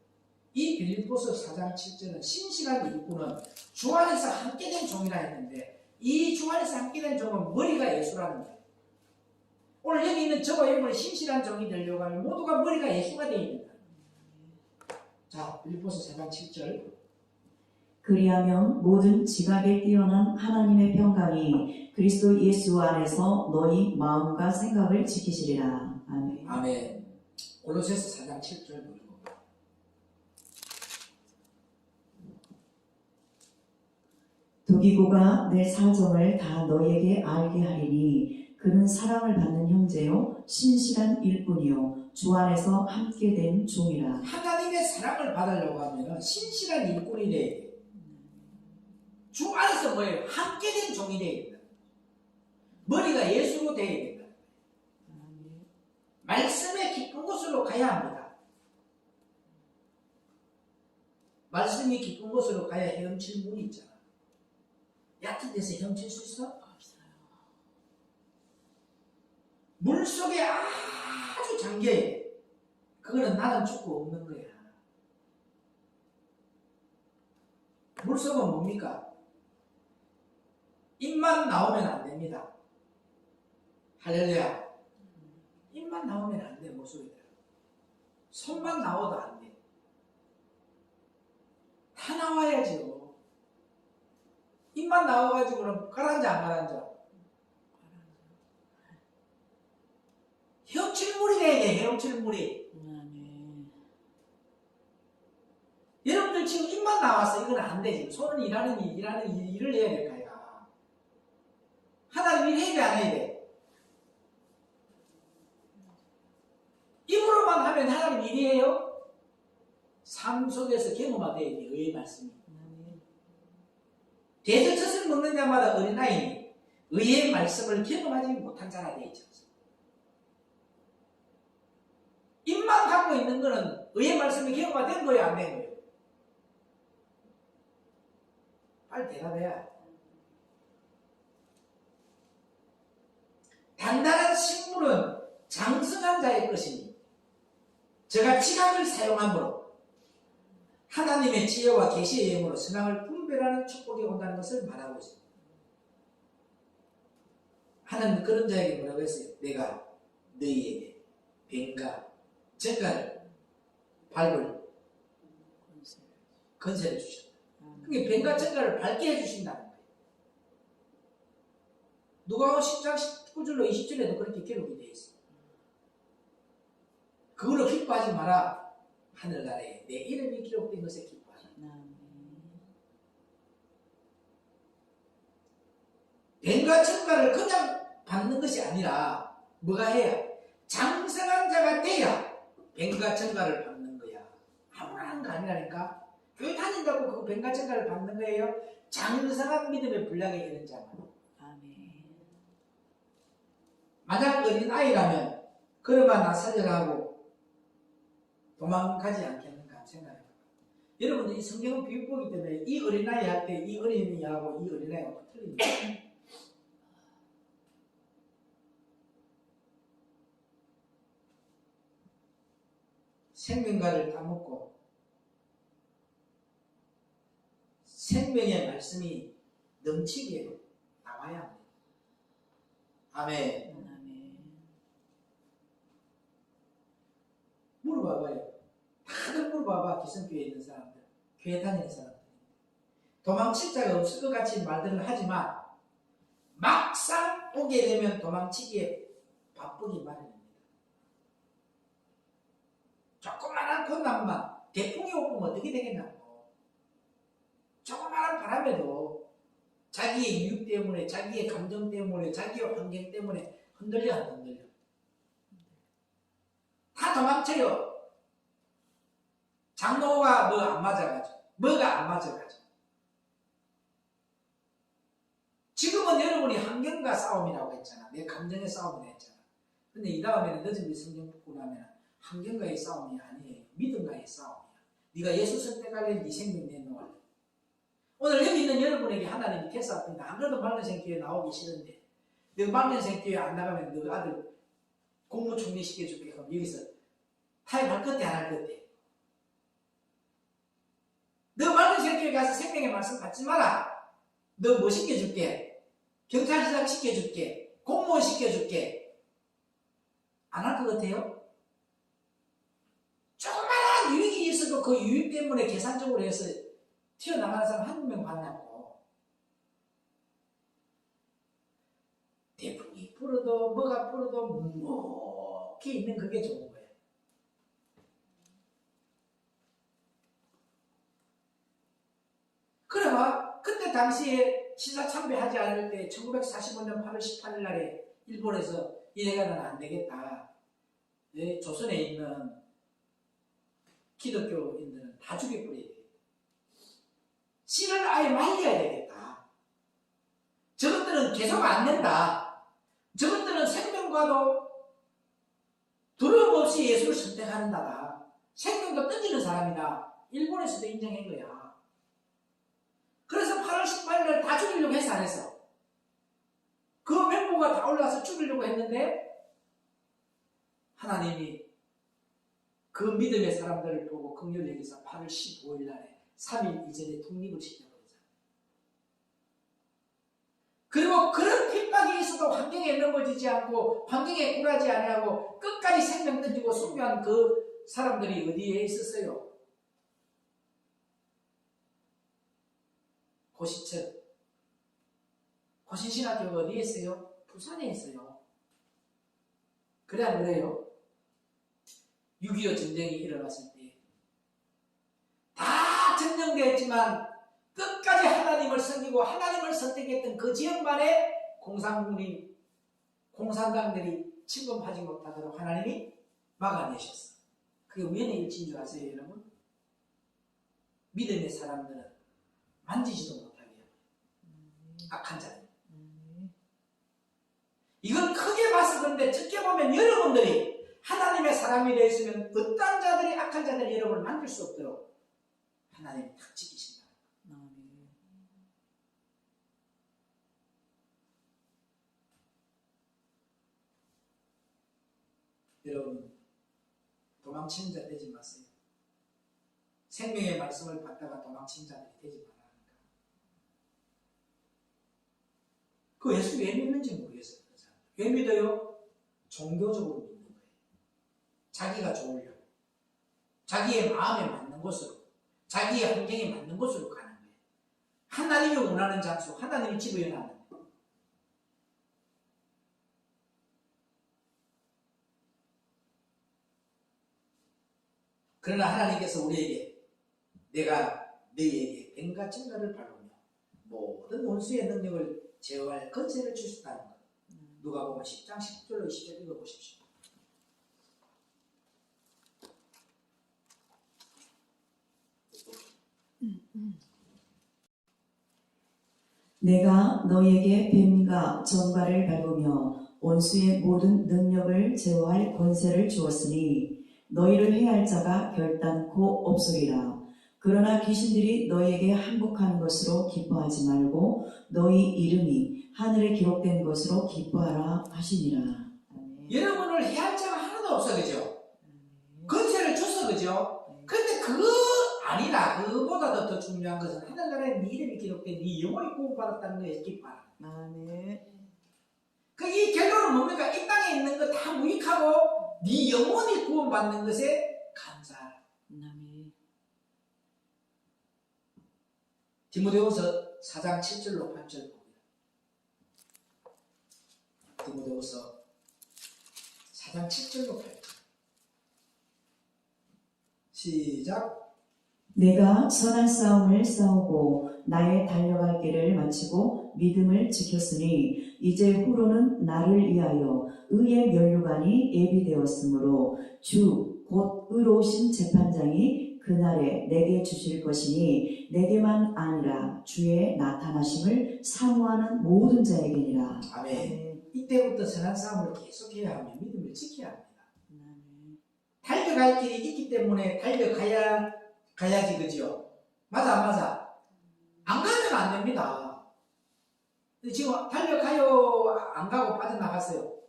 이 빌립보서 4장 7절은 신실한 일꾼은 주 안에서 함께된 종이라 했는데 이 주 안에서 함께된 종은 머리가 예수라는 거예요. 오늘 여기 있는 저와 여러분이 신실한 종이 되려고 하면 모두가 머리가 예수가 되어 있습니다. 자, 빌립보서 4장 7절. 그리하면 모든 지각에 뛰어난 하나님의 평강이 그리스도 예수 안에서 너희 마음과 생각을 지키시리라. 아멘. 아멘. 골로새서 4장 7절 보고. 도기고가 내 사정을 다 너희에게 알게 하리니 그는 사랑을 받는 형제요 신실한 일꾼이요 주 안에서 함께 된 종이라. 하나님의 사랑을 받으려고 하면 신실한 일꾼이 돼야 돼요. 주 안에서 뭐예요? 함께 된 종이 돼야 된다. 머리가 예수로 돼야 된다. 말씀의 깊은 곳으로 가야 합니다. 말씀이 깊은 곳으로 가야 헤엄칠 문이 있잖아. 얕은 데서 헤엄칠 수 있어? 없어요. 물 속에 아주 잠겨요. 그거는 나는 죽고 없는 거야. 물 속은 뭡니까? 입만 나오면 안 됩니다. 할렐루야. 입만 나오면 안 돼, 모습이. 손만 나와도 안 돼. 다 나와야지요. 입만 나와가지고 그럼 가라앉아 안 가라앉아? 헤엄칠물이 돼야 돼, 헤엄칠물이. 여러분들 지금 입만 나왔어. 이건 안 돼. 지금 손은 일을 해야 될 거예요. 하나님 일해야 돼, 안 해야 돼? 입으로만 하면 하나님 일이에요? 삶 속에서 경험화되어야 돼, 의의 말씀이. 대저젖을 먹는 자마다 어린아이니 의의 말씀을 경험하지 못한 자가 되어 있죠. 입만 갖고 있는 거는 의의 말씀이 경험화된 거예요, 안 된 거예요? 빨리 대답해야. 단단한 식물은 장성한 자의 것이니 저가 지각을 사용함으로 하나님의 지혜와 계시의 영으로 선악을 분별하는 축복이 온다는 것을 말하고 있습니다. 하나님 그런 자에게 뭐라고 했어요? 내가 너희에게 뱀과 젓갈을 밟을 건세를 주셨다. 그게 뱀과 젓갈을 밟게 해주신다는 거예요. 누가복음 10장 19절로 20절에도 그렇게 기록이 되어 있어요. 그걸로 기뻐하지 마라. 하늘나라에 내 이름이 기록된 것에 기뻐하라. 뱀과 젓갈을 그냥 받는 것이 아니라 뭐가 해야? 장성한 자가 돼야 뱀과 젓갈을 받는 거야. 아무나 하는 거 아니라니까. 교회 다닌다고 그 뱀과 젓갈을 받는 거예요. 장성한 믿음의 분량에 이른 자만. 만약 어린아이라면 그러면 나 살려가고 도망가지 않겠는가 생각해요. 여러분들 이 성경은 비유보기 때문에 이 어린아이 할 때 이 어린이하고 이 어린아이하고 틀립니다. 생명과를 따먹고 생명의 말씀이 넘치게 나와야 합니다. 아멘. 물어봐봐요. 다들 물어봐봐. 기성교회에 있는 사람들, 교회 다니는 사람들. 도망칠 자가 없을 것 같이 말들을 하지만 막상 오게 되면 도망치기에 바쁘기 마련입니다. 조그마한困難만 대풍이 오면 어떻게 되겠냐고. 조그마한 바람에도 자기의 이유 때문에, 자기의 감정 때문에, 자기의 환경 때문에 흔들려 안 흔들려? 다 도망쳐요. 장로가 뭐 안 맞아가지고, 뭐가 안 맞아가지고. 지금은 여러분이 환경과 싸움이라고 했잖아. 내 감정의 싸움이라 했잖아. 근데 이 다음에는 늦은 성경 보고 나면 환경과의 싸움이 아니에요. 믿음과의 싸움이야. 네가 예수 선택하려면 네 생명 내놓을래. 오늘 여기 있는 여러분에게 하나님이 테스트합니다. 안 그래도 말년생 교회 나오기 싫은데 너 말년생 교회 안 나가면 너 아들 공무총리 시켜줄게. 그럼 여기서 타협할 것대 안 할 것대? 너 말년생 교회 가서 생명의 말씀 받지 마라. 너 뭐 시켜줄게? 경찰시장 시켜줄게. 공무원 시켜줄게. 안 할 것 같아요? 조그마한 유익이 있어도 그 유익 때문에 계산적으로 해서 튀어나가는 사람 한 명 만나고 대풍이 불어도 뭐가 불어도 묵묵히 있는 그게 좋은 거예요. 그러면 그때 당시에 시사참배하지 않을 때 1945년 8월 18일 날에 일본에서 이래가는 안 되겠다. 조선에 있는 기독교인들은 다 죽여버려야 돼. 씨를 아예 말려야 되겠다. 저것들은 계속 안 된다. 저것들은 생명과도 두려움 없이 예수를 선택한다. 생명도 던지는 사람이다. 일본에서도 인정한 거야. 그래서 8월 18일 다 죽이려고 했어, 안 했어? 그 멤버가 다 올라와서 죽이려고 했는데 하나님이 그 믿음의 사람들을 보고 긍휼히 여기서 8월 15일 날에 3일 이전에 독립을 시켜버리잖아요. 그리고 그런 핍박이 있어도 환경에 넘어지지 않고 환경에 굴하지 아니하고 끝까지 생명 던지고 순교한 그 사람들이 어디에 있었어요? 고시청. 고신신학교가 어디에 있어요? 부산에 있어요. 그래 안 그래요? 6.25 전쟁이 일어났을 때 다 점령되었지만 끝까지 하나님을 섬기고 하나님을 선택했던 그 지역만에 공산당들이 침범하지 못하도록 하나님이 막아내셨어. 그게 우연의 일치인 줄 아세요, 여러분? 믿음의 사람들은 만지지도 못하게 해요. 악한 자들. 이건 크게 봐서 그런데 적게 보면 여러분들이 하나님의 사람이 되어 있으면 어떤 자들이 악한 자들이 여러분을 만질 수 없도록 하나님이 탁 지키신다. 여러분, 도망치는 자 되지 마세요. 생명의 말씀을 받다가 도망치는 자들이 되지 말라니까. 그 예수 왜 믿는지 모르겠어요. 왜 믿어요? 종교적으로 믿는 거예요. 자기가 좋으려고. 자기의 마음에 맞는 곳으로, 자기의 환경에 맞는 곳으로 가는 거예요. 하나님이 원하는 장소, 하나님이 집어여놨는 거예요. 그러나 하나님께서 우리에게 내가 너희에게 뱀과 징가를 바르며 모든 원수의 능력을 제어할 권세를 주셨다는 것. 누가복음 10장 10절로 20절 읽어보십시오. 내가 너에게 뱀과 정갈을 밟으며 원수의 모든 능력을 제어할 권세를 주었으니 너희를 해할 자가 결단코 없으리라. 그러나 귀신들이 너희에게 항복하는 것으로 기뻐하지 말고 너희 이름이 하늘에 기록된 것으로 기뻐하라 하시니라. 여러분을 해할 자가 하나도 없어, 그죠? 권세를 줬어, 그죠? 근데 그거 아니라 그보다도 더 중요한 것은 하늘나라에 네 이름이 기록된 네 영혼이 구원받았다는 거에 기뻐하라. 이 결론은 뭡니까? 이 땅에 있는 거 다 무익하고 네 영혼이 구원받는 것에 감사하라. 디모데후서 4장 7절로 8절 봅니다. 디모데후서 4장 7절로 8절. 시작. 내가 선한 싸움을 싸우고 나의 달려갈 길을 마치고 믿음을 지켰으니 이제 후로는 나를 위하여 의의 면류관이 예비되었으므로 주 곧 의로우신 재판장이 그날에 내게 주실 것이니 내게만 아니라 주의 나타나심을 사모하는 모든 자에게니라. 아멘. 이때부터 선한 싸움을 계속해야 하며 믿음을 지켜야 합니다. 달려갈 길이 있기 때문에 가야지, 그죠? 맞아, 안 맞아? 안 가면 안 됩니다. 지금 달려가요, 안 가고 빠져나갔어요.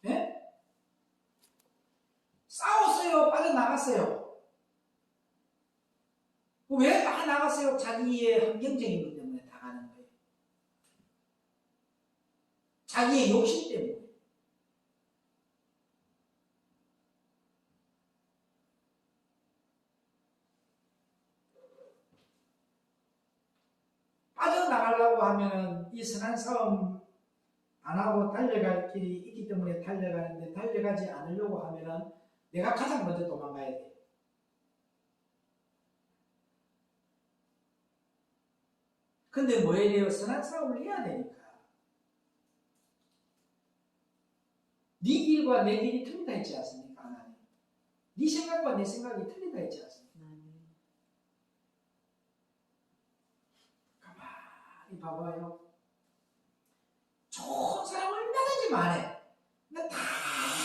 예? 싸웠어요, 빠져나갔어요. 왜 나갔어요? 자기의 환경적인 것 때문에 다 가는 거예요. 자기의 욕심 때문에. 빠져나가려고 하면 이 선한 싸움 안 하고 달려갈 길이 있기 때문에 달려가는데 달려가지 않으려고 하면은 내가 가장 먼저 도망가야 돼. 근데 뭐 해야 돼요? 선한 싸움을 해야 되니까. 네 길과 내 길이 틀리다 했지 않습니까? 하나님. 네 생각과 내 생각이 틀리다 했지 않습니까? 가만히 봐봐요. 좋은 사람 얼마든지 많아. 근데 다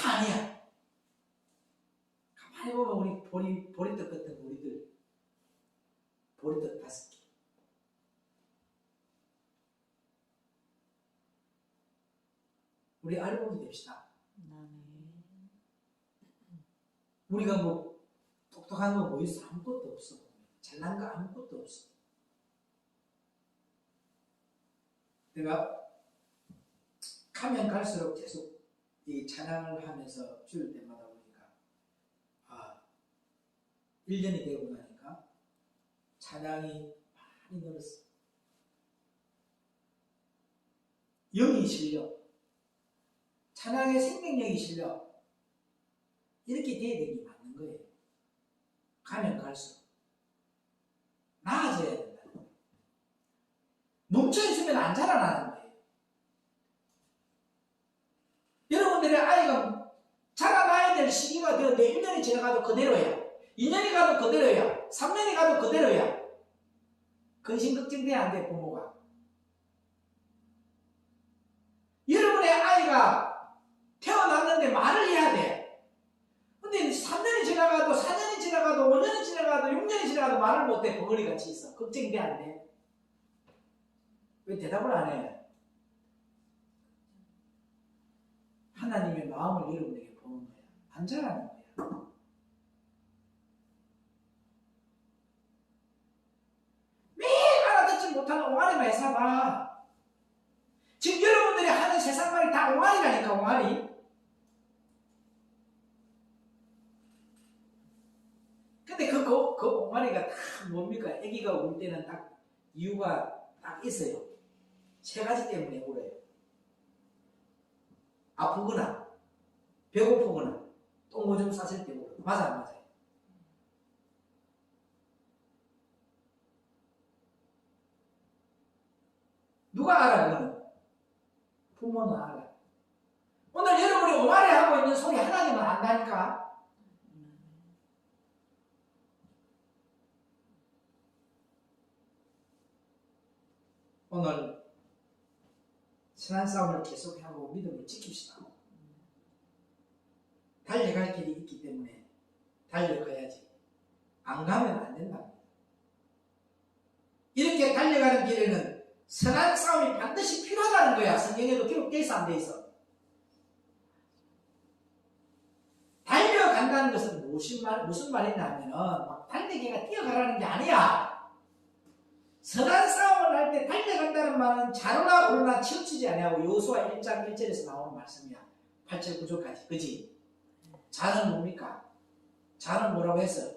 아니야. 가만히 보면 우리 보리떡 같은 우리들. 보리떡 5개. 우리 알고기 됩시다. 우리가 뭐 똑똑한 거 뭐 있어? 아무것도 없어. 잘난 거 아무것도 없어. 내가 가면 갈수록 계속 이 찬양을 하면서 줄 때마다 보니까 1년이 되고 나니까 찬양이 많이 늘었어. 영이 실려. 찬양의 생명력이 실려. 이렇게 돼야 되는 게 맞는 거예요. 가면 갈수록 나아져야 된다는 거예요. 멈춰있으면 안 자라나는 거예요. 가도 그대로야. 2년이 가도 그대로야. 3년이 가도 그대로야. 근심 걱정돼야 안 돼, 부모가. 여러분의 아이가 태어났는데 말을 해야 돼. 근데 3년이 지나가도 4년이 지나가도 5년이 지나가도 6년이 지나가도 말을 못해. 벙어리 같이 있어. 걱정이 돼, 안 돼? 왜 대답을 안 해? 하나님의 마음을 여러분에게 보는 거야. 안 잘하는 거야. 매일 알아듣지 못하는 옹알이만 해사봐. 지금 여러분들이 하는 세상말이 다 옹알이라니까, 옹알이. 근데 그 옹알이가 다 뭡니까? 아기가 울 때는 딱 이유가 딱 있어요. 세 가지 때문에 울어요. 아프거나, 배고프거나, 똥오줌 쌌을 때 울어요. 맞아, 안 맞아요? 누가 알아, 그거는? 부모는 알아. 오늘 여러분이 옹알이 하고 있는 소리 하나님은 안다니까? 오늘 선한 싸움을 계속하고 믿음을 지킵시다. 달려갈 길이 있기 때문에 달려가야지. 안 가면 안 된답니다. 이렇게 달려가는 길에는 선한 싸움이 반드시 필요하다는 거야. 성경에도 기록되어 있어, 안 돼 있어? 달려간다는 것은 무슨 말이냐면은 막 달리기가 뛰어가라는 게 아니야. 선한 싸움을 할 때 달려간다는 말은 자로나 오르나 치우치지 아니하고 여호수아 1장 1절에서 나오는 말씀이야. 8절 9절까지. 그지? 자는 뭡니까? 자는 뭐라고 했어?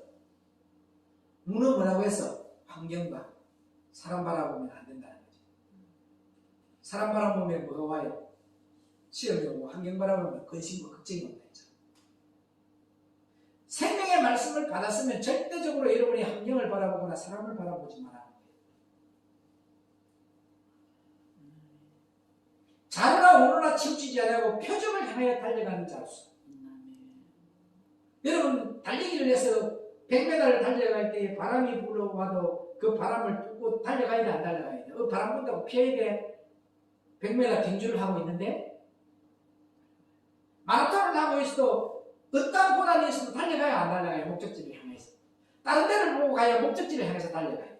무는 뭐라고 했어? 환경과 사람 바라보면 안 된다는 거지. 사람 바라보면 뭐가 와요? 시험이 오고 환경 바라보면 근심과 걱정이 온다 했잖아. 생명의 말씀을 받았으면 절대적으로 여러분이 환경을 바라보거나 사람을 바라보지 마라. 자루나 오르나 치우치지 않고 표적을 향하여 달려가는 자로서. 여러분 달리기를 해서 100m를 달려갈 때 바람이 불어와도 그 바람을 뚫고 달려가야 돼, 안 달려가야 돼? 바람 분다고 피해야 돼? 100m 경주를 하고 있는데 마라톤을 하고 있어도 어떤 고난이 있어도 달려가야 안 달려가야 목적지를 향해서. 다른 데를 보고 가야 목적지를 향해서 달려가야 돼.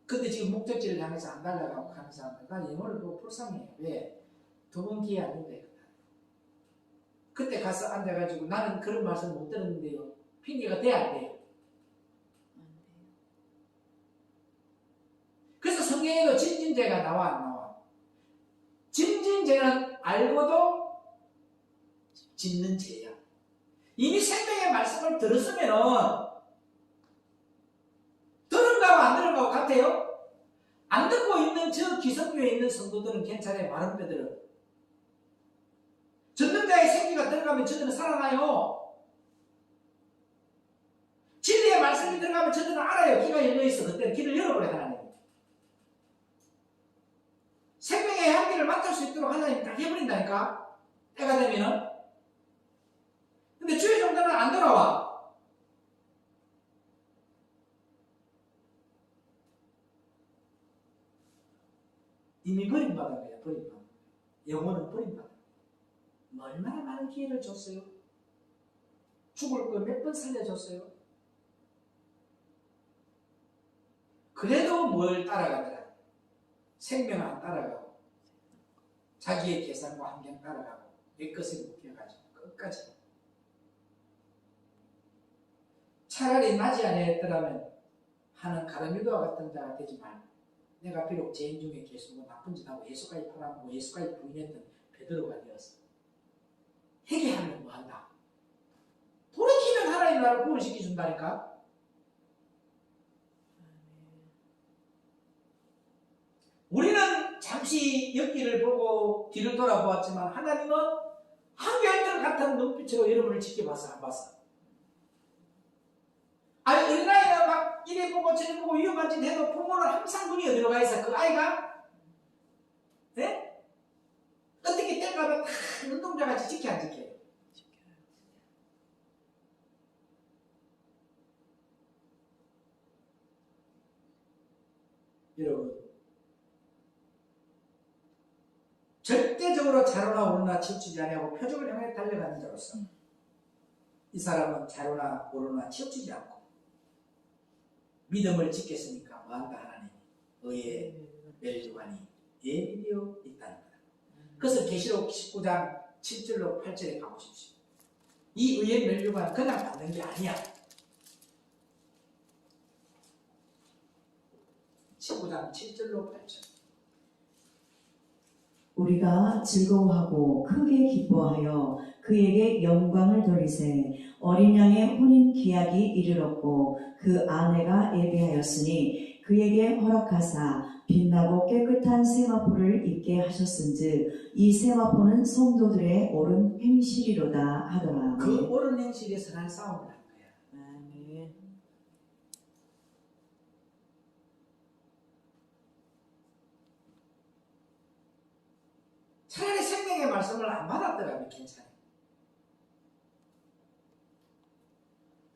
근데 지금 목적지를 향해서 안 달려가고 가는 사람들, 난 영혼을 보고 불쌍해요. 왜? 두 번 기회 안 준다 했거든. 그때 가서 앉아가지고 나는 그런 말씀 못 들었는데요. 핑계가 돼야 안 돼요? 그래서 성경에도 짐진죄가 나와, 안 나와? 짐진죄는 알고도 짓는 죄야. 이미 생명의 말씀을 들었으면은 들은가고 안 들은가고 같아요? 안 듣고 있는 저 기성교에 있는 성도들은 괜찮아요. 마른 뼈들은. 전능자의 생기가 들어가면 저들은 살아나요. 진리의 말씀이 들어가면 저들은 알아요. 귀가 열려있어. 그때는 귀를 열어버려요, 하나님. 생명의 향기를 맡을 수 있도록 하나님이 딱 해버린다니까? 때가 되면은. 근데 주의 종들은 안 돌아와. 이미 버림받은 거야, 버림받은 거야. 영혼은 버림받은 거야. 얼마나 많은 기회를 줬어요? 죽을 거 몇 번 살려줬어요? 그래도 뭘 따라가더라? 생명 안 따라가고 자기의 계산과 환경 따라가고 내 것을 묶여가지고 끝까지. 차라리 나지 아니했더라면 하는 가룟유다와 같은 자가 되지 말고, 내가 비록 죄인 중에 계수고 나쁜 짓하고 예수까지 팔아먹고 예수까지 부인했던 베드로가 되었어. 회개하면 뭐한다? 돌이키면 하나님 나를 구원시켜준다니까? 우리는 잠시 옆길을 보고 뒤를 돌아보았지만 하나님은 한결들 같은 눈빛으로 여러분을 지켜봤어, 안 봤어? 아니, 어린아이가 막 이래 보고 저래 보고 위험한 짓 해도 부모는 항상 눈이 어디로 가 있어? 그 아이가? 네? 어떻게 뗄까봐 다 눈동자같이 지켜 안 지켜요? 여러분 절대적으로 자로나 오르나 치우치지 아니하고 표적을 향해 달려가는 자로서 이 사람은 자로나 오르나 치우치지 않고 믿음을 지켰으니까 뭐한다 하나님 의의 멸류관이 예비되어 있다는 거다. 그것을 계시록 19장 7절로 8절에 가보십시오. 이 의의 멸류관 그냥 받는 게 아니야. 19장 7절로 8절. 우리가 즐거워하고 크게 기뻐하여 그에게 영광을 돌리세. 어린 양의 혼인 기약이 이르렀고 그 아내가 예비하였으니 그에게 허락하사 빛나고 깨끗한 세마포를 입게 하셨은즉 이 세마포는 성도들의 옳은 행실이로다 하더라. 그 옳은 행실에 선한 싸움을 한 거야. 아멘. 차라리 생명의 말씀을 안 받았더라면 괜찮아요.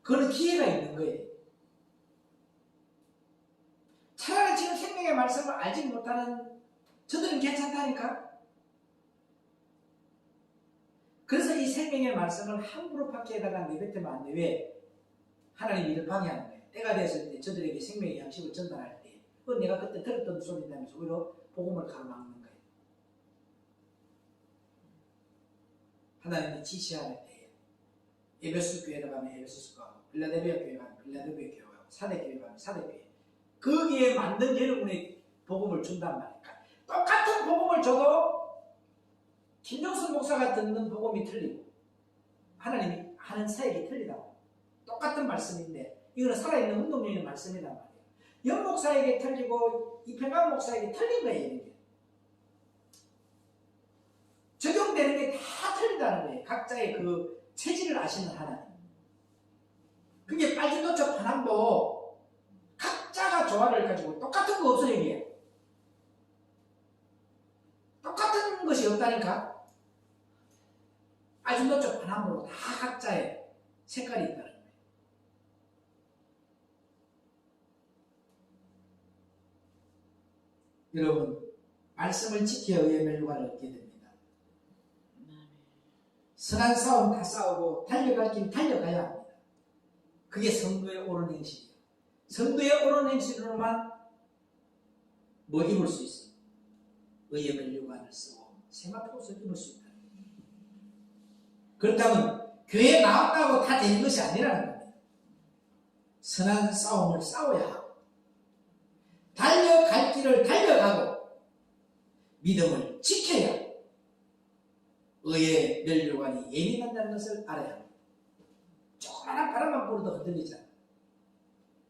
그건 기회가 있는 거예요. 차라리 지금 생명의 말씀을 알지 못하는 저들은 괜찮다니까. 그래서 이 생명의 말씀을 함부로 밖에다가 내뱉으면 안 돼. 왜? 하나님이 이를 방해하는 거예요. 때가 됐을 때 저들에게 생명의 양식을 전달할 때 그건 내가 그때 들었던 소리라면서 오히려 복음을 가로막는 거예요. 하나님이 지시할 때 에베소 교회에 가면 에베소서 가고 빌라델비아 교회 가면 빌라델비아 교회 가고 사대 교회 가면 사대 교회 거기에 만든 여러분의 복음을 준단 말이니까 똑같은 복음을 줘도 김종수 목사가 듣는 복음이 틀리고 하나님이 하는 사역이 틀리다고. 똑같은 말씀인데 이거는 살아있는 운동력의 말씀이란 말이에요. 연 목사에게 틀리고 이평강 목사에게 틀린 거예요. 이게. 적용되는 게 다 틀리다는 거예요. 각자의 그 체질을 아시는 하나님. 그게 빨주노초 반항도 각자가 조화를 가지고 똑같은 거 없어요. 이게. 똑같은 것이 없다니까. 빨주노초 반항으로 다 각자의 색깔이 있다는 거예요. 여러분 말씀을 지켜야 의의 멸류관을 얻게 됩니다. 선한 싸움 다 싸우고 달려갈 길 달려가야 합니다. 그게 성도의 옳은 행실이에요. 성도의 옳은 행실로만 뭐 입을 수 있어요? 의의 멸류관을 쓰고 세마포옷을 입을 수 있다. 그렇다면 교회에 나왔다고 다 되는 것이 아니라는 겁니다. 선한 싸움을 싸워야 하고 달려갈 길을 달려가고 믿음을 지켜야 의의 멸류관이 예민한다는 것을 알아야 합니다. 조그마한 바람만 불어도 흔들리잖아.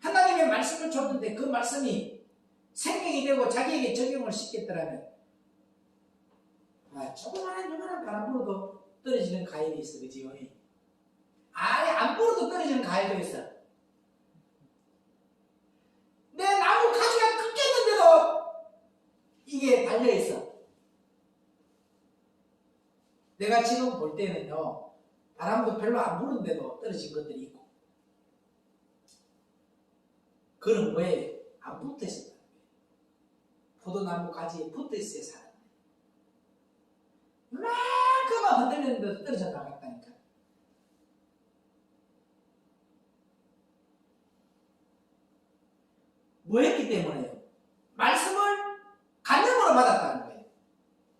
하나님의 말씀을 줬는데 그 말씀이 생명이 되고 자기에게 적용을 시켰더라면 조그마한 바람 불어도 떨어지는 가일이 있어. 그지? 아니 안 불어도 떨어지는 가일도 있어. 내 나무 가지가 끊겼는데도 이게 달려있어. 내가 지금 볼 때는요, 바람도 별로 안 부는데도 떨어진 것들이 있고, 그건 뭐예요? 안 붙어 있었다는 거예요. 포도나무 가지에 붙어 있어야 살았네. 그만 흔들리는데도 떨어져 나갔다니까. 뭐 했기 때문에요? 말씀을 간증으로 받았다는 거예요.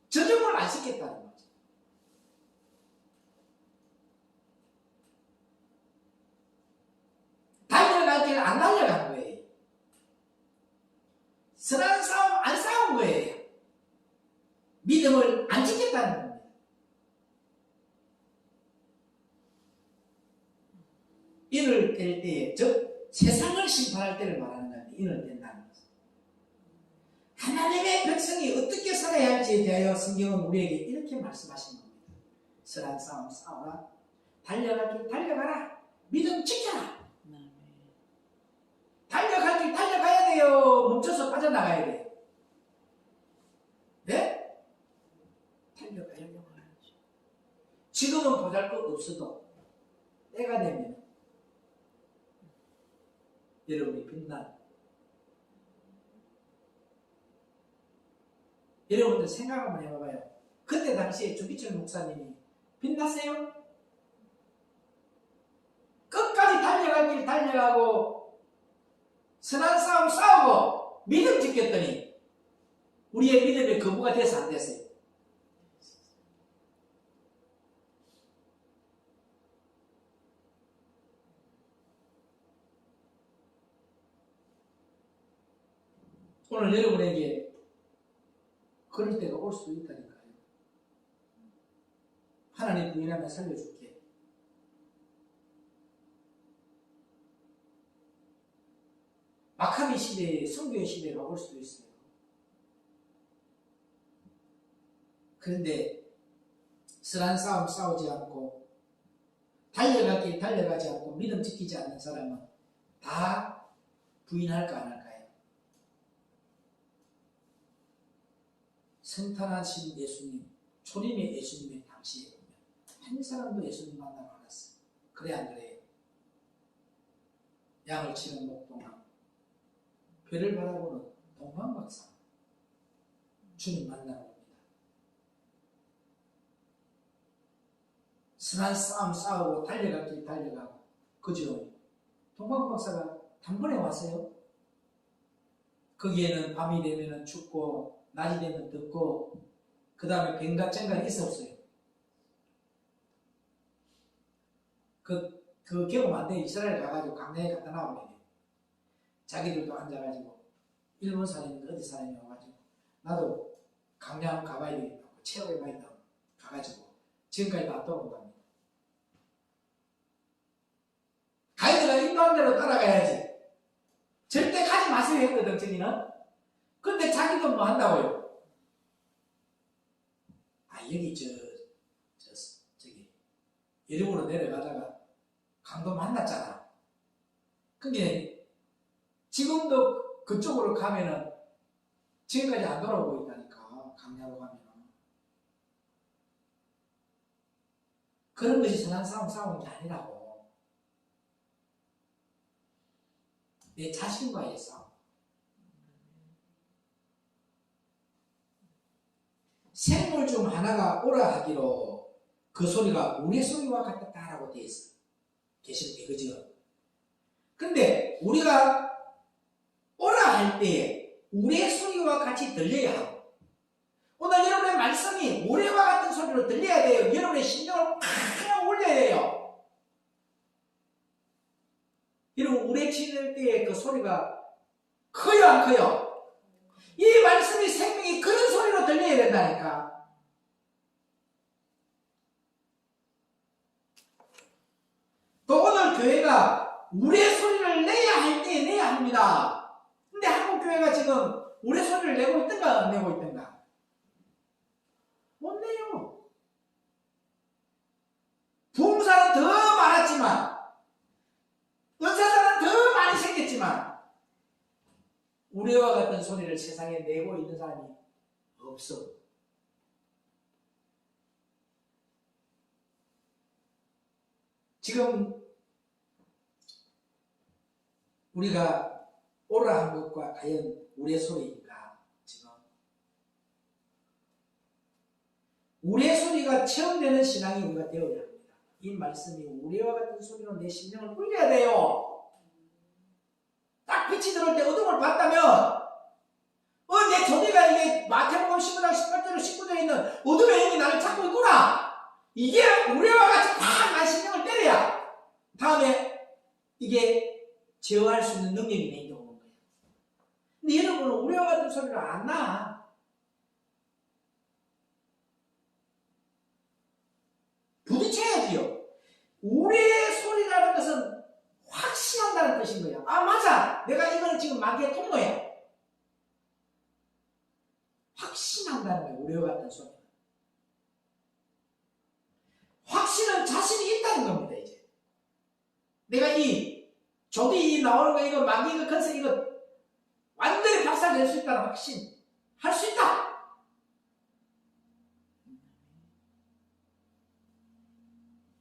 적용을 안 시켰다는 거예요. 달려갈 길 안 달려간 거예요. 선한 싸움 안 싸운 거예요. 믿음을 안 지켰다는 겁니다. 인을 뗄 때에, 즉 세상을 심판할 때를 말하는 건데 인을 뗀다는 것은 하나님의 백성이 어떻게 살아야 할지에 대하여 성경은 우리에게 이렇게 말씀하신 겁니다. 선한 싸움 싸워라. 달려갈 길 달려가라. 믿음 지켜라. 달려갈 길 달려가야 돼요. 멈춰서 빠져나가야 돼요. 네? 달려가야 돼요. 지금은 보잘것 없어도 때가 되면 여러분이 빛난 여러분들 생각 한번 해봐봐요. 그때 당시에 주기철 목사님이 빛났어요? 끝까지 달려갈 길 달려가고 선한 싸움 싸우고 믿음 지켰더니 우리의 믿음의 거부가 돼서 안 됐어요. 오늘 여러분에게 그럴 때가 올 수도 있다니까요. 하나님 부인하면 살려줄게. 마카비 시대에 성교의 시대가 올 수도 있어요. 그런데 선한 싸움 싸우지 않고 달려갈 길 달려가지 않고 믿음 지키지 않는 사람은 다 부인할까 안 할까요? 성탄하신 예수님, 초림의 예수님의 당시에 보면 한 사람도 예수님 만나러 안 왔어요. 그래 안 그래요? 양을 치는 목동왕, 별을 바라보는 동방박사, 주님 만나러 옵니다. 선한 싸움 싸우고 달려갈 길 달려가고, 그죠? 동방박사가 단번에 왔어요. 거기에는 밤이 되면 춥고 낮이 되면 덥고 그 다음에 뱅갓쟁갈이 있었어요. 그 경험 안 돼. 이스라엘 가가지고 강릉에 갖다 나오면 자기들도 앉아가지고 일본 사람인데 어디 사람이 와가지고 나도 강릉 가봐야 되겠다고 체험해봐야 된다고 가가지고 지금까지 다 떠온답니다. 가이드가 인도한 대로 따라가야지. 절대 가지 마세요 했거든 저기는. 근데 자기도 뭐 한다고요? 아 여기 저기 여름으로 내려가다가 강도 만났잖아. 근데 지금도 그쪽으로 가면은 지금까지 안 돌아오고 있다니까. 강야로 가면은 그런 것이 선한 싸움 싸우는 게 아니라고. 내 자신과의 싸움. 생물 중 하나가 오라 하기로 그 소리가 우리의 소리와 같았다라고 되어 있어. 계시록에 그죠? 근데 우리가 오라 할 때 우리의 소리와 같이 들려야 하고 오늘 여러분의 말씀이 우레와 같은 소리로 들려야 돼요. 여러분의 심령을 팍 올려야 돼요. 여러분 우레 치는 때의 그 소리가 커요 안 커요? 이 말씀이 생명이 그런 소리로 들려야 된다니까. 또 오늘 교회가 우레 소리를 내야 할 때 내야 합니다. 근데 한국 교회가 지금 우레 소리를 내고 있던가 안 내고 있던가? 못 내요. 부흥사는 더 많았지만 은사자는 더 많이 생겼지만 우레와 같은 소리를 세상에 내고 있는 사람이 없어. 지금 우리가 오라 한 것과 과연 우리의 소리인가? 지금 우리의 소리가 체험되는 신앙이 우리가 되어야 합니다. 이 말씀이 우리와 같은 소리로 내 심령을 울려야 돼요. 딱 빛이 들어올 때 어둠을 봤다면 내 조리가 이게 마태복음 15장 18절 19절에 있는 어둠의 영이 나를 잡고 있구나. 이게 우리와 같이 다 나의 심령을 때려야 다음에 이게 제어할 수 있는 능력이 내 인도 오는 거예요. 근데 여러분은 우리와 같은 소리를 안 나. 부딪혀야지요. 우리의 소리라는 것은 확신한다는 뜻인 거야. 아 맞아. 내가 이거는 지금 마귀의 통로야. 확신한다는 거예요. 우리와 같은 소리. 확신은 자신이 있다는 겁니다. 이제 내가 이 조디 나오는 거 이거 마귀 이거 컨셉 이거 완전히 박살낼 수 있다는 확신. 할 수 있다.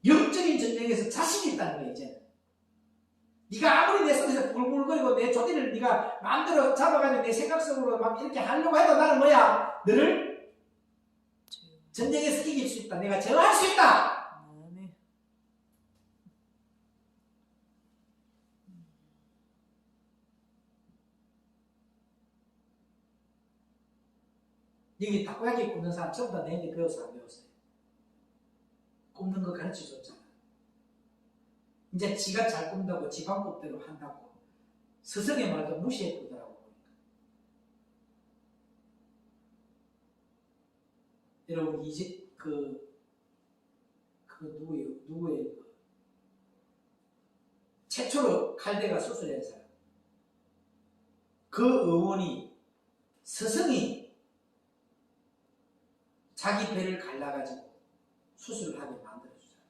영적인 전쟁에서 자신이 있다는 거예요. 이제 네가 아무리 내 손에서 굴굴거리고 내 조디를 네가 마음대로 잡아가지고 내 생각 속으로 막 이렇게 하려고 해도 나는 뭐야? 너를 전쟁에서 이길 수 있다. 내가 제어할 수 있다. 아멘. 여기 타코야키 굽는 사람 전부 다 내한테 배워서 안 배웠어요. 굽는 거 가르쳐줬잖아. 이제 지가 잘 굽는다고 지 방법대로 한다고 스승의 말도 무시했더라고. 여러분 이제 누구예요? 최초로 칼대가 수술한 사람. 그 의원이 스승이 자기 배를 갈라가지고 수술을 하게 만들어주잖아요.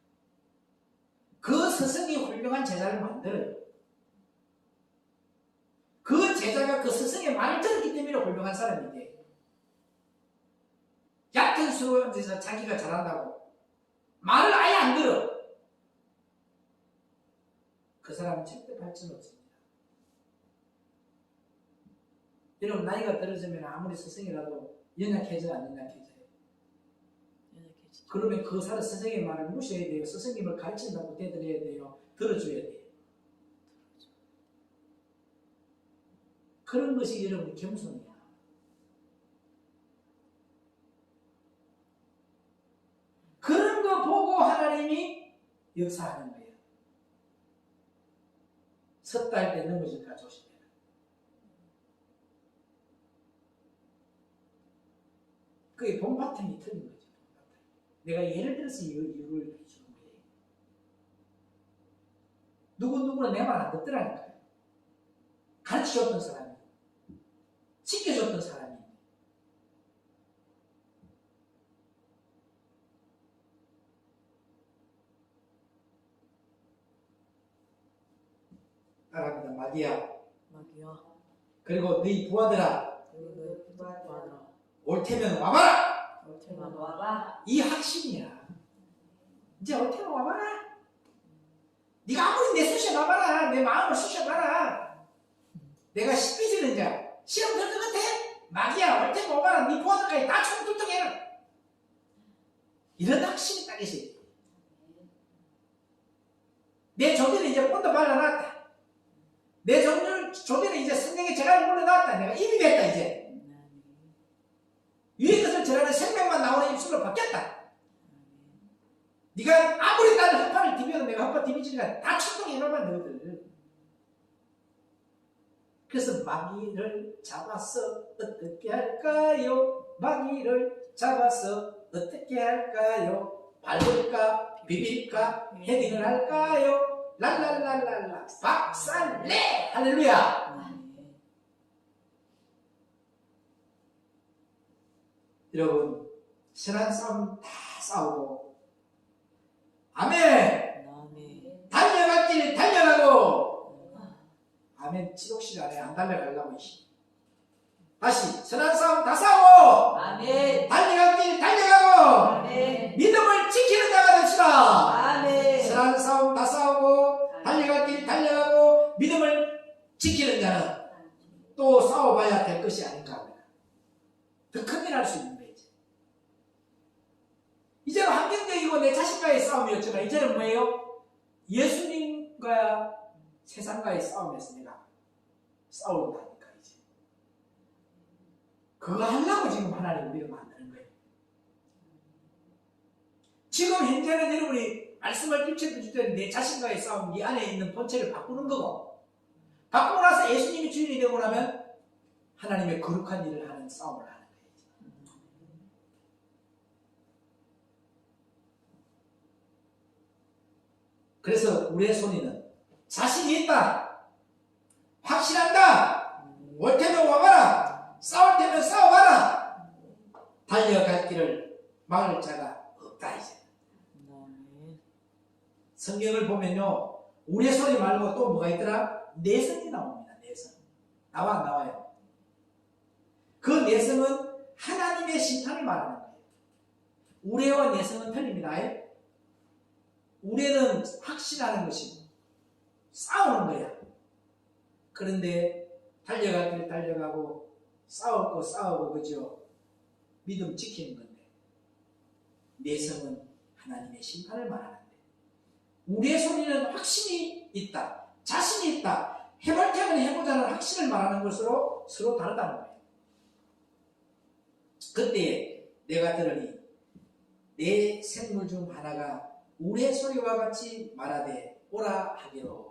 그 스승이 훌륭한 제자를 만들어요. 그 제자가 그 스승의 말을 들었기 때문에 훌륭한 사람인데 얕은 수로에서 자기가 잘한다고 말을 아예 안 들어. 그 사람은 절대 발전 없습니다. 여러분 나이가 들어지면 아무리 스승이라도 연약해져 안 연약해져요? 그러면 그 사람 스승의 말을 무시해야 돼요. 스승님을 가르친다고 대들어야 돼요. 들어줘야 돼요. 그런 것이 여러분 겸손이야. 그런 거 보고 하나님이 역사하는 거예요. 섰다 할 때 넘어질까 조심해라. 그게 본바탕이 틀린 거죠. 내가 예를 들어서 이유를 주는 거예요. 누구는 내 말 안 듣더라니까요. 가르쳐줬던 사람이, 지켜줬던 사람이. 따라합니다. 마귀야. 그리고 너희 부하들아, 올 테면 와봐라. 이 확신이야. 이제 올 테면 와봐라. 네가 아무리 내 쑤셔 봐봐라. 내 마음을 쑤셔 봐라. 내가 시비지는 자 시험 들 것 같아? 마귀야, 올 테면 와봐라. 네 부하들까지 다 총투통해라. 이런 확신이 딱 있어요. 내 조대는 이제 본드 발라놨다. 내 조대는 이제 성령의 재간을 물러나왔다. 내가 입이 됐다 이제. 위의 것을 전하는 생명만 나오는 입술로 바뀌었다. 네가 아무리 나를 헛발을 디벼도 내가 헛발 디비지니까 다 충동이 일어나면 너희들. 그래서 마귀를 잡아서 어떻게 할까요? 마귀를 잡아서 어떻게 할까요? 밟을까? 비빌까? 헤딩을 할까요? 랄랄랄랄라 박살내! 할렐루야! 여러분, 선한 싸움 다 싸우고 아멘! 달려갈 길 달려가고 아멘. 지독실 안에 안 달려가려고 다시 선한 싸움 다 싸우고 아멘. 달려갈 길 달려가고 아멘. 믿음을 지키는 자가 됩시다. 아멘. 선한 싸움 다 싸우고 달려갈 길 달려가고 믿음을 지키는 자는 또 싸워봐야 될 것이 아닌가 합니다. 더 큰일 할 수 있는 거예요. 이제는 환경적이고 내 자신과의 싸움이었지만 이제는 뭐예요? 예수님과 세상과의 싸움에서 내가 싸운다니까 이제. 그거 하려고 지금 하나님 우리를 만드는 거예요. 지금 현재는 여러분이 말씀을 입체해 때 내 자신과의 싸움, 네 안에 있는 본체를 바꾸는 거고, 바꾸고 나서 예수님이 주인이 되고 나면 하나님의 거룩한 일을 하는 싸움을 하는 거예요. 그래서 우리의 손에는 자신이 있다, 확실한다, 올 테면 와봐라, 싸울 테면 싸워봐라, 달려갈 길을 막을 자가 없다 이제. 성경을 보면요, 우리의 손이 말고 또 뭐가 있더라? 내성이 나옵니다. 내성. 나와 안 나와요? 그 내성은 하나님의 심판을 말하는 거예요. 우레와 내성은 틀립니다. 우레는 확신하는 것이고 싸우는 거야. 그런데 달려갈 길 달려가고 싸울 거 싸우고 그죠? 믿음 지키는 건데 내성은 하나님의 심판을 말하는데 우리의 소리는 확신이 있다. 자신이 있다. 해볼 테면 해보자는 확신을 말하는 것으로 서로 다르다는 거예요. 그때 내가 들으니 내 생물 중 하나가 우리의 소리와 같이 말하되 오라 하기로.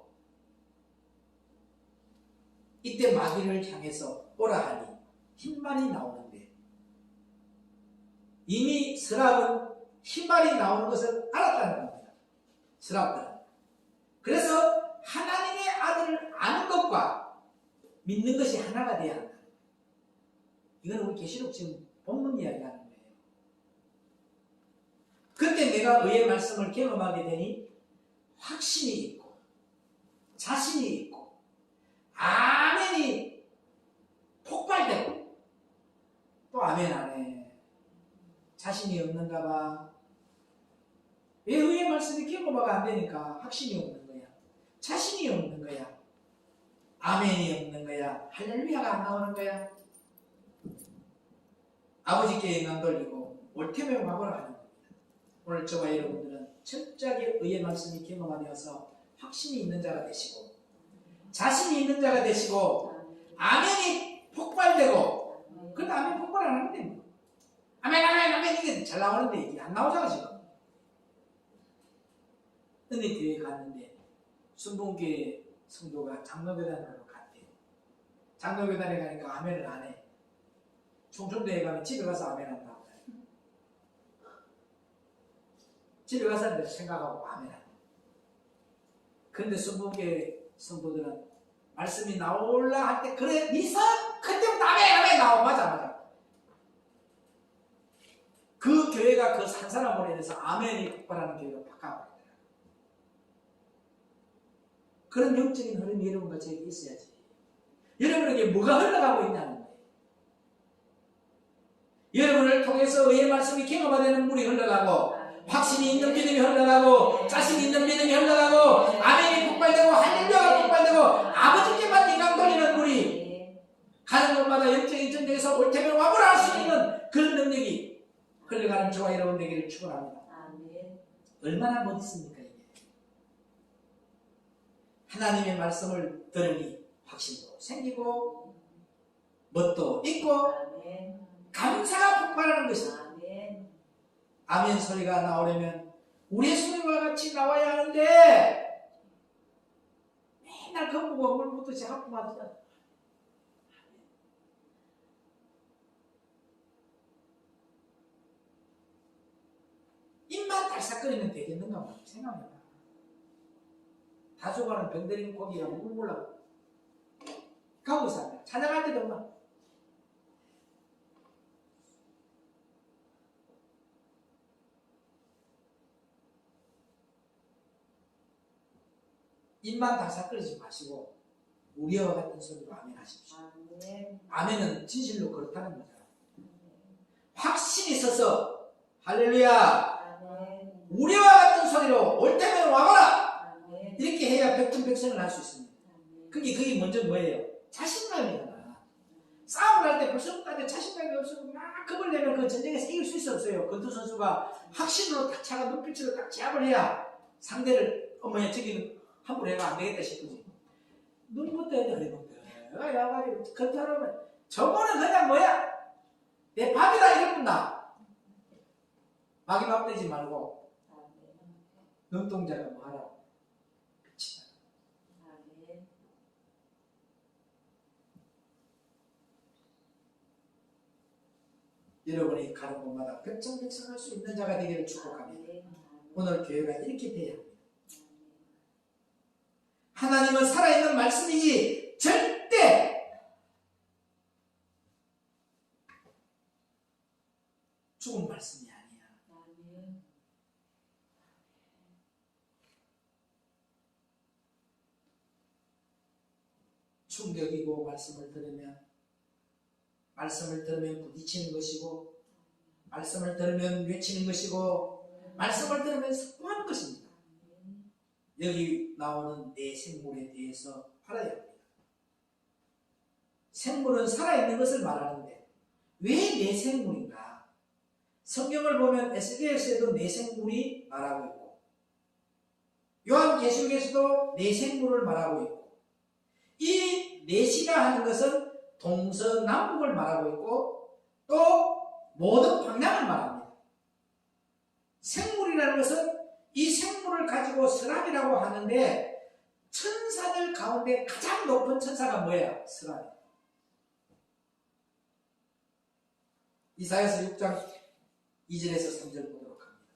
이때 마귀를 향해서 오라 하니 흰말이 나오는데 이미 스랍은 흰말이 나오는 것을 알았다는 겁니다. 스랍들은. 그래서 하나님의 아들을 아는 것과 믿는 것이 하나가 되어야 한다. 이건 우리 계시록 지금 본문 이야기하는 거예요. 그때 내가 의의 말씀을 경험하게 되니 확신이 있고 자신이 있고 아멘이 폭발되고 또 아멘 안 해. 자신이 없는가 봐. 왜 의의 말씀이 경험화가 안 되니까 확신이 없는 거야. 자신이 없는 거야. 아멘이 없는 거야. 할렐루야가 안 나오는 거야. 아버지께 영광 돌리고 옳다면 막으라 하는 겁니다. 오늘 저와 여러분들은 철저하게 의의 말씀이 경험화되어서 확신이 있는 자가 되시고 자신이 있는 자가 되시고 아멘이 폭발되고 그런데 아멘 폭발 안 하면 됩니다. 아멘 아멘 아멘 이게 잘 나오는데 이게 안 나오잖아 지금. 은혜교회 갔는데 순봉교회 성도가 장로교단으로 갔대. 장로교단에 가니까 아멘을 안 해. 총총대회 가면 집에 가서 아멘 한다고. 집에 가서 생각하고 아멘 한다. 그런데 순봉교회 성도들은 말씀이 나올라 할 때 그래 니서 그때부터 아멘 아멘 나오. 맞아. 그 교회가 그 산 사람으로 인해서 아멘이 폭발하는 교회로 바꿔버렸더라. 그런 영적인 흐름이 여러분과 저에게 있어야지. 여러분에게 뭐가 흘러가고 있냐는 거예요. 여러분을 통해서 의의 말씀이 경험화되는 물이 흘러가고 확신이 있는 믿음이 흘러가고 자신 있는 믿음이 흘러가고 아멘이 폭발되고 할렐루야가 폭발되고 아버지께만 인강 돌리는 물이 가는 곳마다 영적인 전쟁에서 옳다면 와보라 할 수 있는 그런 능력이 흘러가는 저와 여러분 되기를 축원합니다. 얼마나 멋있습니까 이게. 하나님의 말씀을 들으니 확신도 생기고 멋도 있고 감사가 폭발하는 것입니다. 아멘 소리가 나오려면 우리의 소리와 같이 나와야 하는데 맨날 건부고 물부터 자꾸 맞잖아. 입만 달싹거리면 되겠는가 뭐 생각해봐. 다 죽어가는 병들인 고기가 물 몰라고 가고 있어. 찾아갈 때도 막 입만 달싹거리지 마시고 우리와 같은 소리로 아멘 하십시오. 아멘은 진실로 그렇다는 거잖아. 확신이 있어서 할렐루야 우리와 같은 소리로 올 때면 와봐라 이렇게 해야 백전백승을 할 수 있습니다. 그게 먼저 뭐예요? 자신감이잖아. 싸움을 할 때 벌써부터 자신감이 없으면 막 겁을 내면 그 전쟁에서 이길 수 있어 없어요? 권투 선수가 확신으로 딱 차가 눈빛으로 딱 제압을 해야 상대를 어머야 저기는 함부로 해가 안 되겠다 싶으지. 눈부터 해도 어리부터 야가지고 권투하면 저거는 그냥 뭐야? 내 밥이다 이러는다. 마귀 밥 되지 말고 눈동자가 뭐 하라고? 빛이다. 여러분이 가는 곳마다 백전백승할 수 있는 자가 되기를 축복합니다. 오늘 교회가 이렇게 돼야 합니다. 하나님은 살아있는 말씀이지 절대 죽은 말씀이 아니야. 충격이고 말씀을 들으면 부딪히는 것이고 말씀을 들으면 외치는 것이고 말씀을 들으면 선포하는 것입니다. 여기 나오는 내 생물에 대해서 알아야 합니다. 생물은 살아있는 것을 말하는데 왜 내 생물인가? 성경을 보면 에스겔서에도 내 생물이 말하고 있고 요한계시록에서도 내 생물을 말하고 있고 이 넷이라 하는 것은 동서남북을 말하고 있고 또 모든 방향을 말합니다. 생물이라는 것은 이 생물을 가지고 서랍이라고 하는데 천사들 가운데 가장 높은 천사가 뭐예요? 서랍이에요. 이사야서 6장 2절에서 3절 보도록 합니다.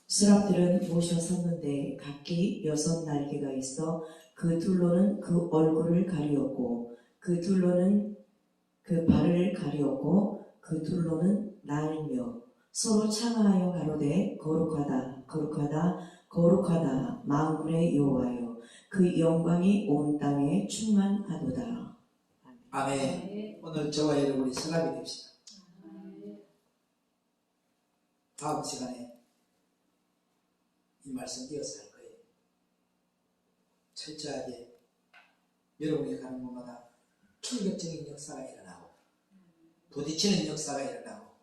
스랍들은 모셔 섰는데 각기 6날개가 있어 그 둘로는 그 얼굴을 가리었고 그 둘로는 그 발을 가리었고 그 둘로는 날며 서로 창하여 가로되 거룩하다 거룩하다 거룩하다 만군의 여호와여 그 영광이 온 땅에 충만하도다. 아멘. 오늘 저와 여러분이 서랍이 됩시다. 다음 시간에 이 말씀 이어서 할 거예요. 철저하게 여러분이 가는 곳마다 충격적인 역사가 일어나고 부딪히는 역사가 일어나고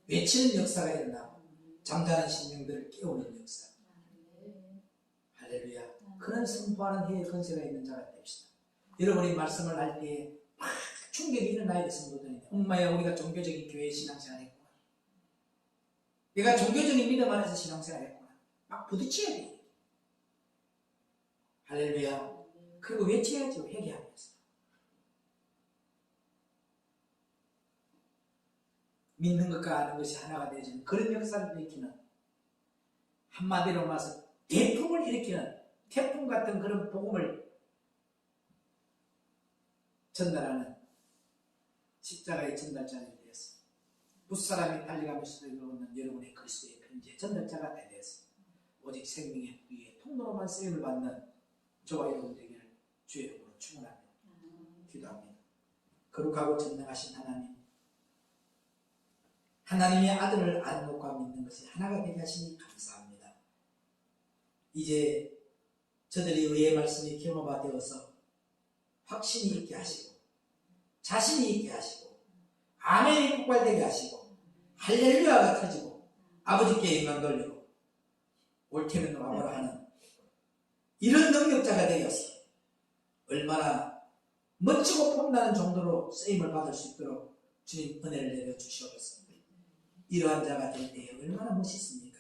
외치는 역사가 일어나고 잠자는 심령들을 깨우는 역사. 할렐루야. 그런 선포하는 해의 건세가 있는 자가 됩시다. 여러분이 말씀을 할 때에 막 충격이 일어나야 될 성도들인데 엄마야 우리가 종교적인 교회 신앙생활 했구나. 내가 종교적인 믿음 안에서 신앙생활 했구나. 막 부딪혀야 돼. 할렐루야. 그리고 외쳐야죠. 회개하면서. 믿는 것과 아는 것이 하나가 되어지는 그런 역사를 일으키는 한마디로 말해서 대풍을 일으키는 태풍 같은 그런 복음을 전달하는 십자가의 전달자들이 되었습니다. 붓사람이 달려가면서 읽어오는 여러분의 그리스도의 편지의 전달자가 되었습니다. 오직 생명의 위에 통로로만 쓰임을 받는 저와 여러분 되기를 주의 이름으로 축원합니다. 기도합니다. 거룩하고 전능하신 하나님, 하나님의 아들을 안목과 믿는 것이 하나가 되게 하시니 감사합니다. 이제 저들이 의의 말씀이 경험화 되어서 확신이 있게 하시고 자신이 있게 하시고 아멘이 폭발되게 하시고 할렐루야가 터지고 아버지께 영광 돌리고 옳게는 와보라 하는 이런 능력자가 되어서 얼마나 멋지고 폼나는 정도로 쓰임을 받을 수 있도록 주님 은혜를 내려 주시옵소서. 이러한 자가 될 때에 얼마나 멋있습니까?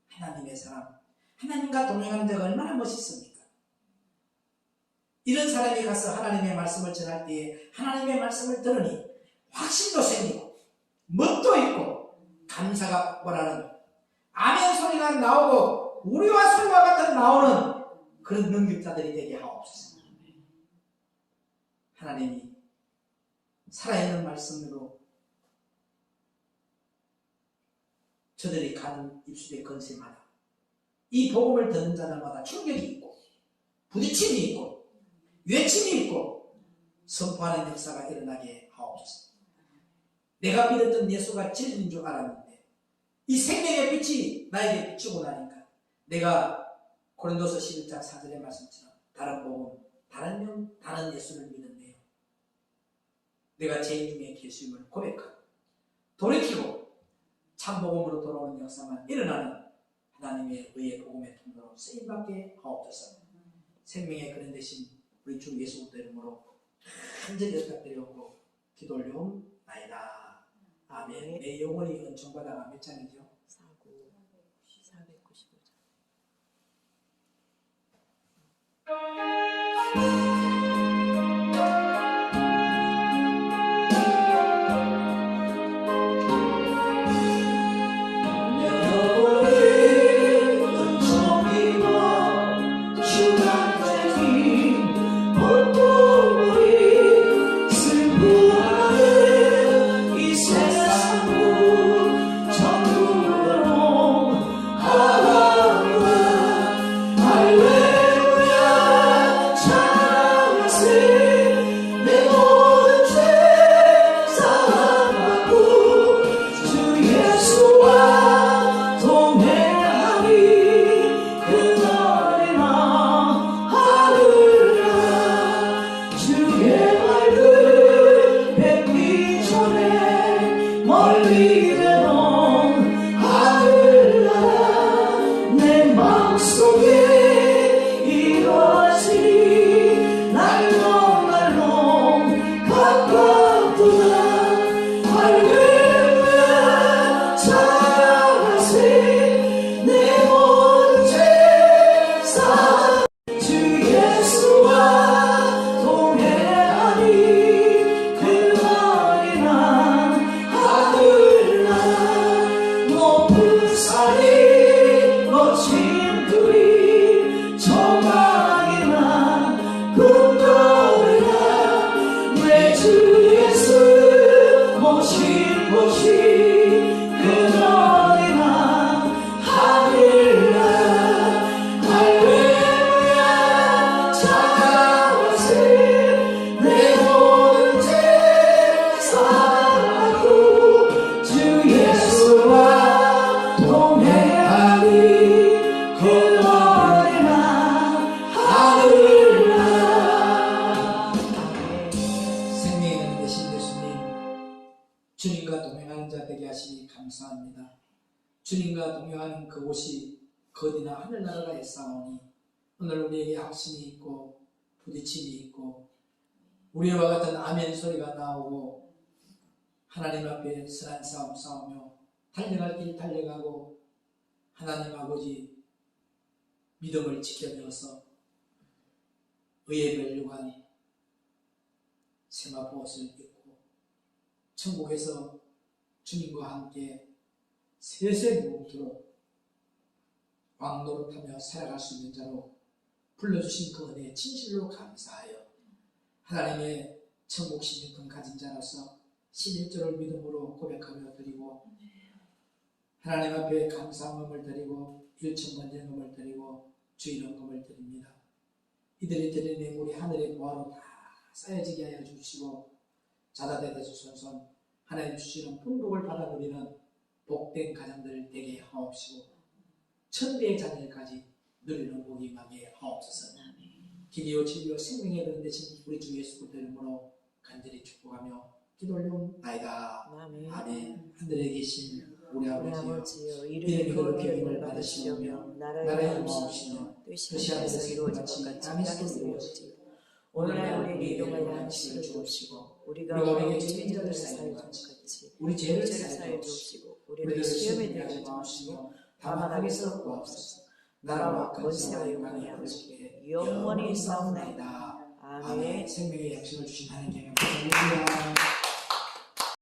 하나님의 사람, 하나님과 동행하는 자가 얼마나 멋있습니까? 이런 사람이 가서 하나님의 말씀을 전할 때에 하나님의 말씀을 들으니 확신도 생기고 멋도 있고 감사가 폭발하는 아멘 소리가 나오고 우리와 소리와 같은 나오는 그런 능력자들이 되게 하옵소서. 하나님이 살아있는 말씀으로 저들이 가는 입술의 건세마다 이 복음을 듣는 자들마다 충격이 있고 부딪힘이 있고 외침이 있고 선포하는 역사가 일어나게 하옵소서. 내가 믿었던 예수가 진리인 줄 알았는데 이 생명의 빛이 나에게 비추고 나니까 내가 고린도서 11장 4절의 말씀처럼 다른 복음, 다른 영, 다른 예수를 믿었네요. 내가 죄인 중에 예수임을 고백하고 돌이키고 참복음으로 돌아오는 역사만 일어나는 하나님의 의의 복음의 통로로 쓰임받게 하옵소서. 생명의 그런 대신 우리 주 예수 그리스도 이름으로 간절히 부탁드리고 기도 올려옵나이다. 아멘. 내 영혼이 은총받아가 몇 장이죠? 495장. 할렐루야 주님과 동행하는 그곳이 거디나 하늘나라가 있사오니 오늘 우리에게 확신이 있고 부딪힘이 있고 우리와 같은 아멘 소리가 나오고 하나님 앞에 선한 싸움 싸우며 달려갈 길 달려가고 하나님 아버지 믿음을 지켜내어서 의에 멸류관 세마포옷을 입고 천국에서 주님과 함께 세세무토록 왕노릇하며 살아갈 수 있는 자로 불러주신 그 은혜에 진실로 감사하여 하나님의 천국 시민권 가진 자로서 11조를 믿음으로 고백하며 드리고 하나님 앞에 감사함을 드리고 일천번제금을 드리고 주일원금을 드립니다. 이들이 드리는 예물이 하늘의 보화로 다 쌓여지게 하여 주시고 자다대대손손 하나님 주시는 풍복을 받아 누리는 복된 가정들 되게 하옵시고 천대의 자녀까지 누리는 복이 임하게 하옵소서. 기리오 진리오 생명의 이른 대신 우리 주 예수 그리스도 이름으로 간절히 축복하며 기도 올리옵나이다. 아멘. 하늘에 계신 우리 아버지여 이름이 거룩히 여김을 받으시오며 나라의 임하옵시며 뜻이 하늘에서 이루어진 것 같이 땅에서도 이루어지고 오늘날 우리에게 일용할 양식을 주옵시고 우리가 우리에게 죄인들을 사하여 준 것 같이 우리 죄를 사하여 주옵시고 우리를 시험에 들게 하지 마시고 다만 악에서 구하옵소서. 나라와 권세와 영광이 아버지께 영원히 있사옵나이다. 아멘. 생명의 약속을 주신 하나님께 감사합니다.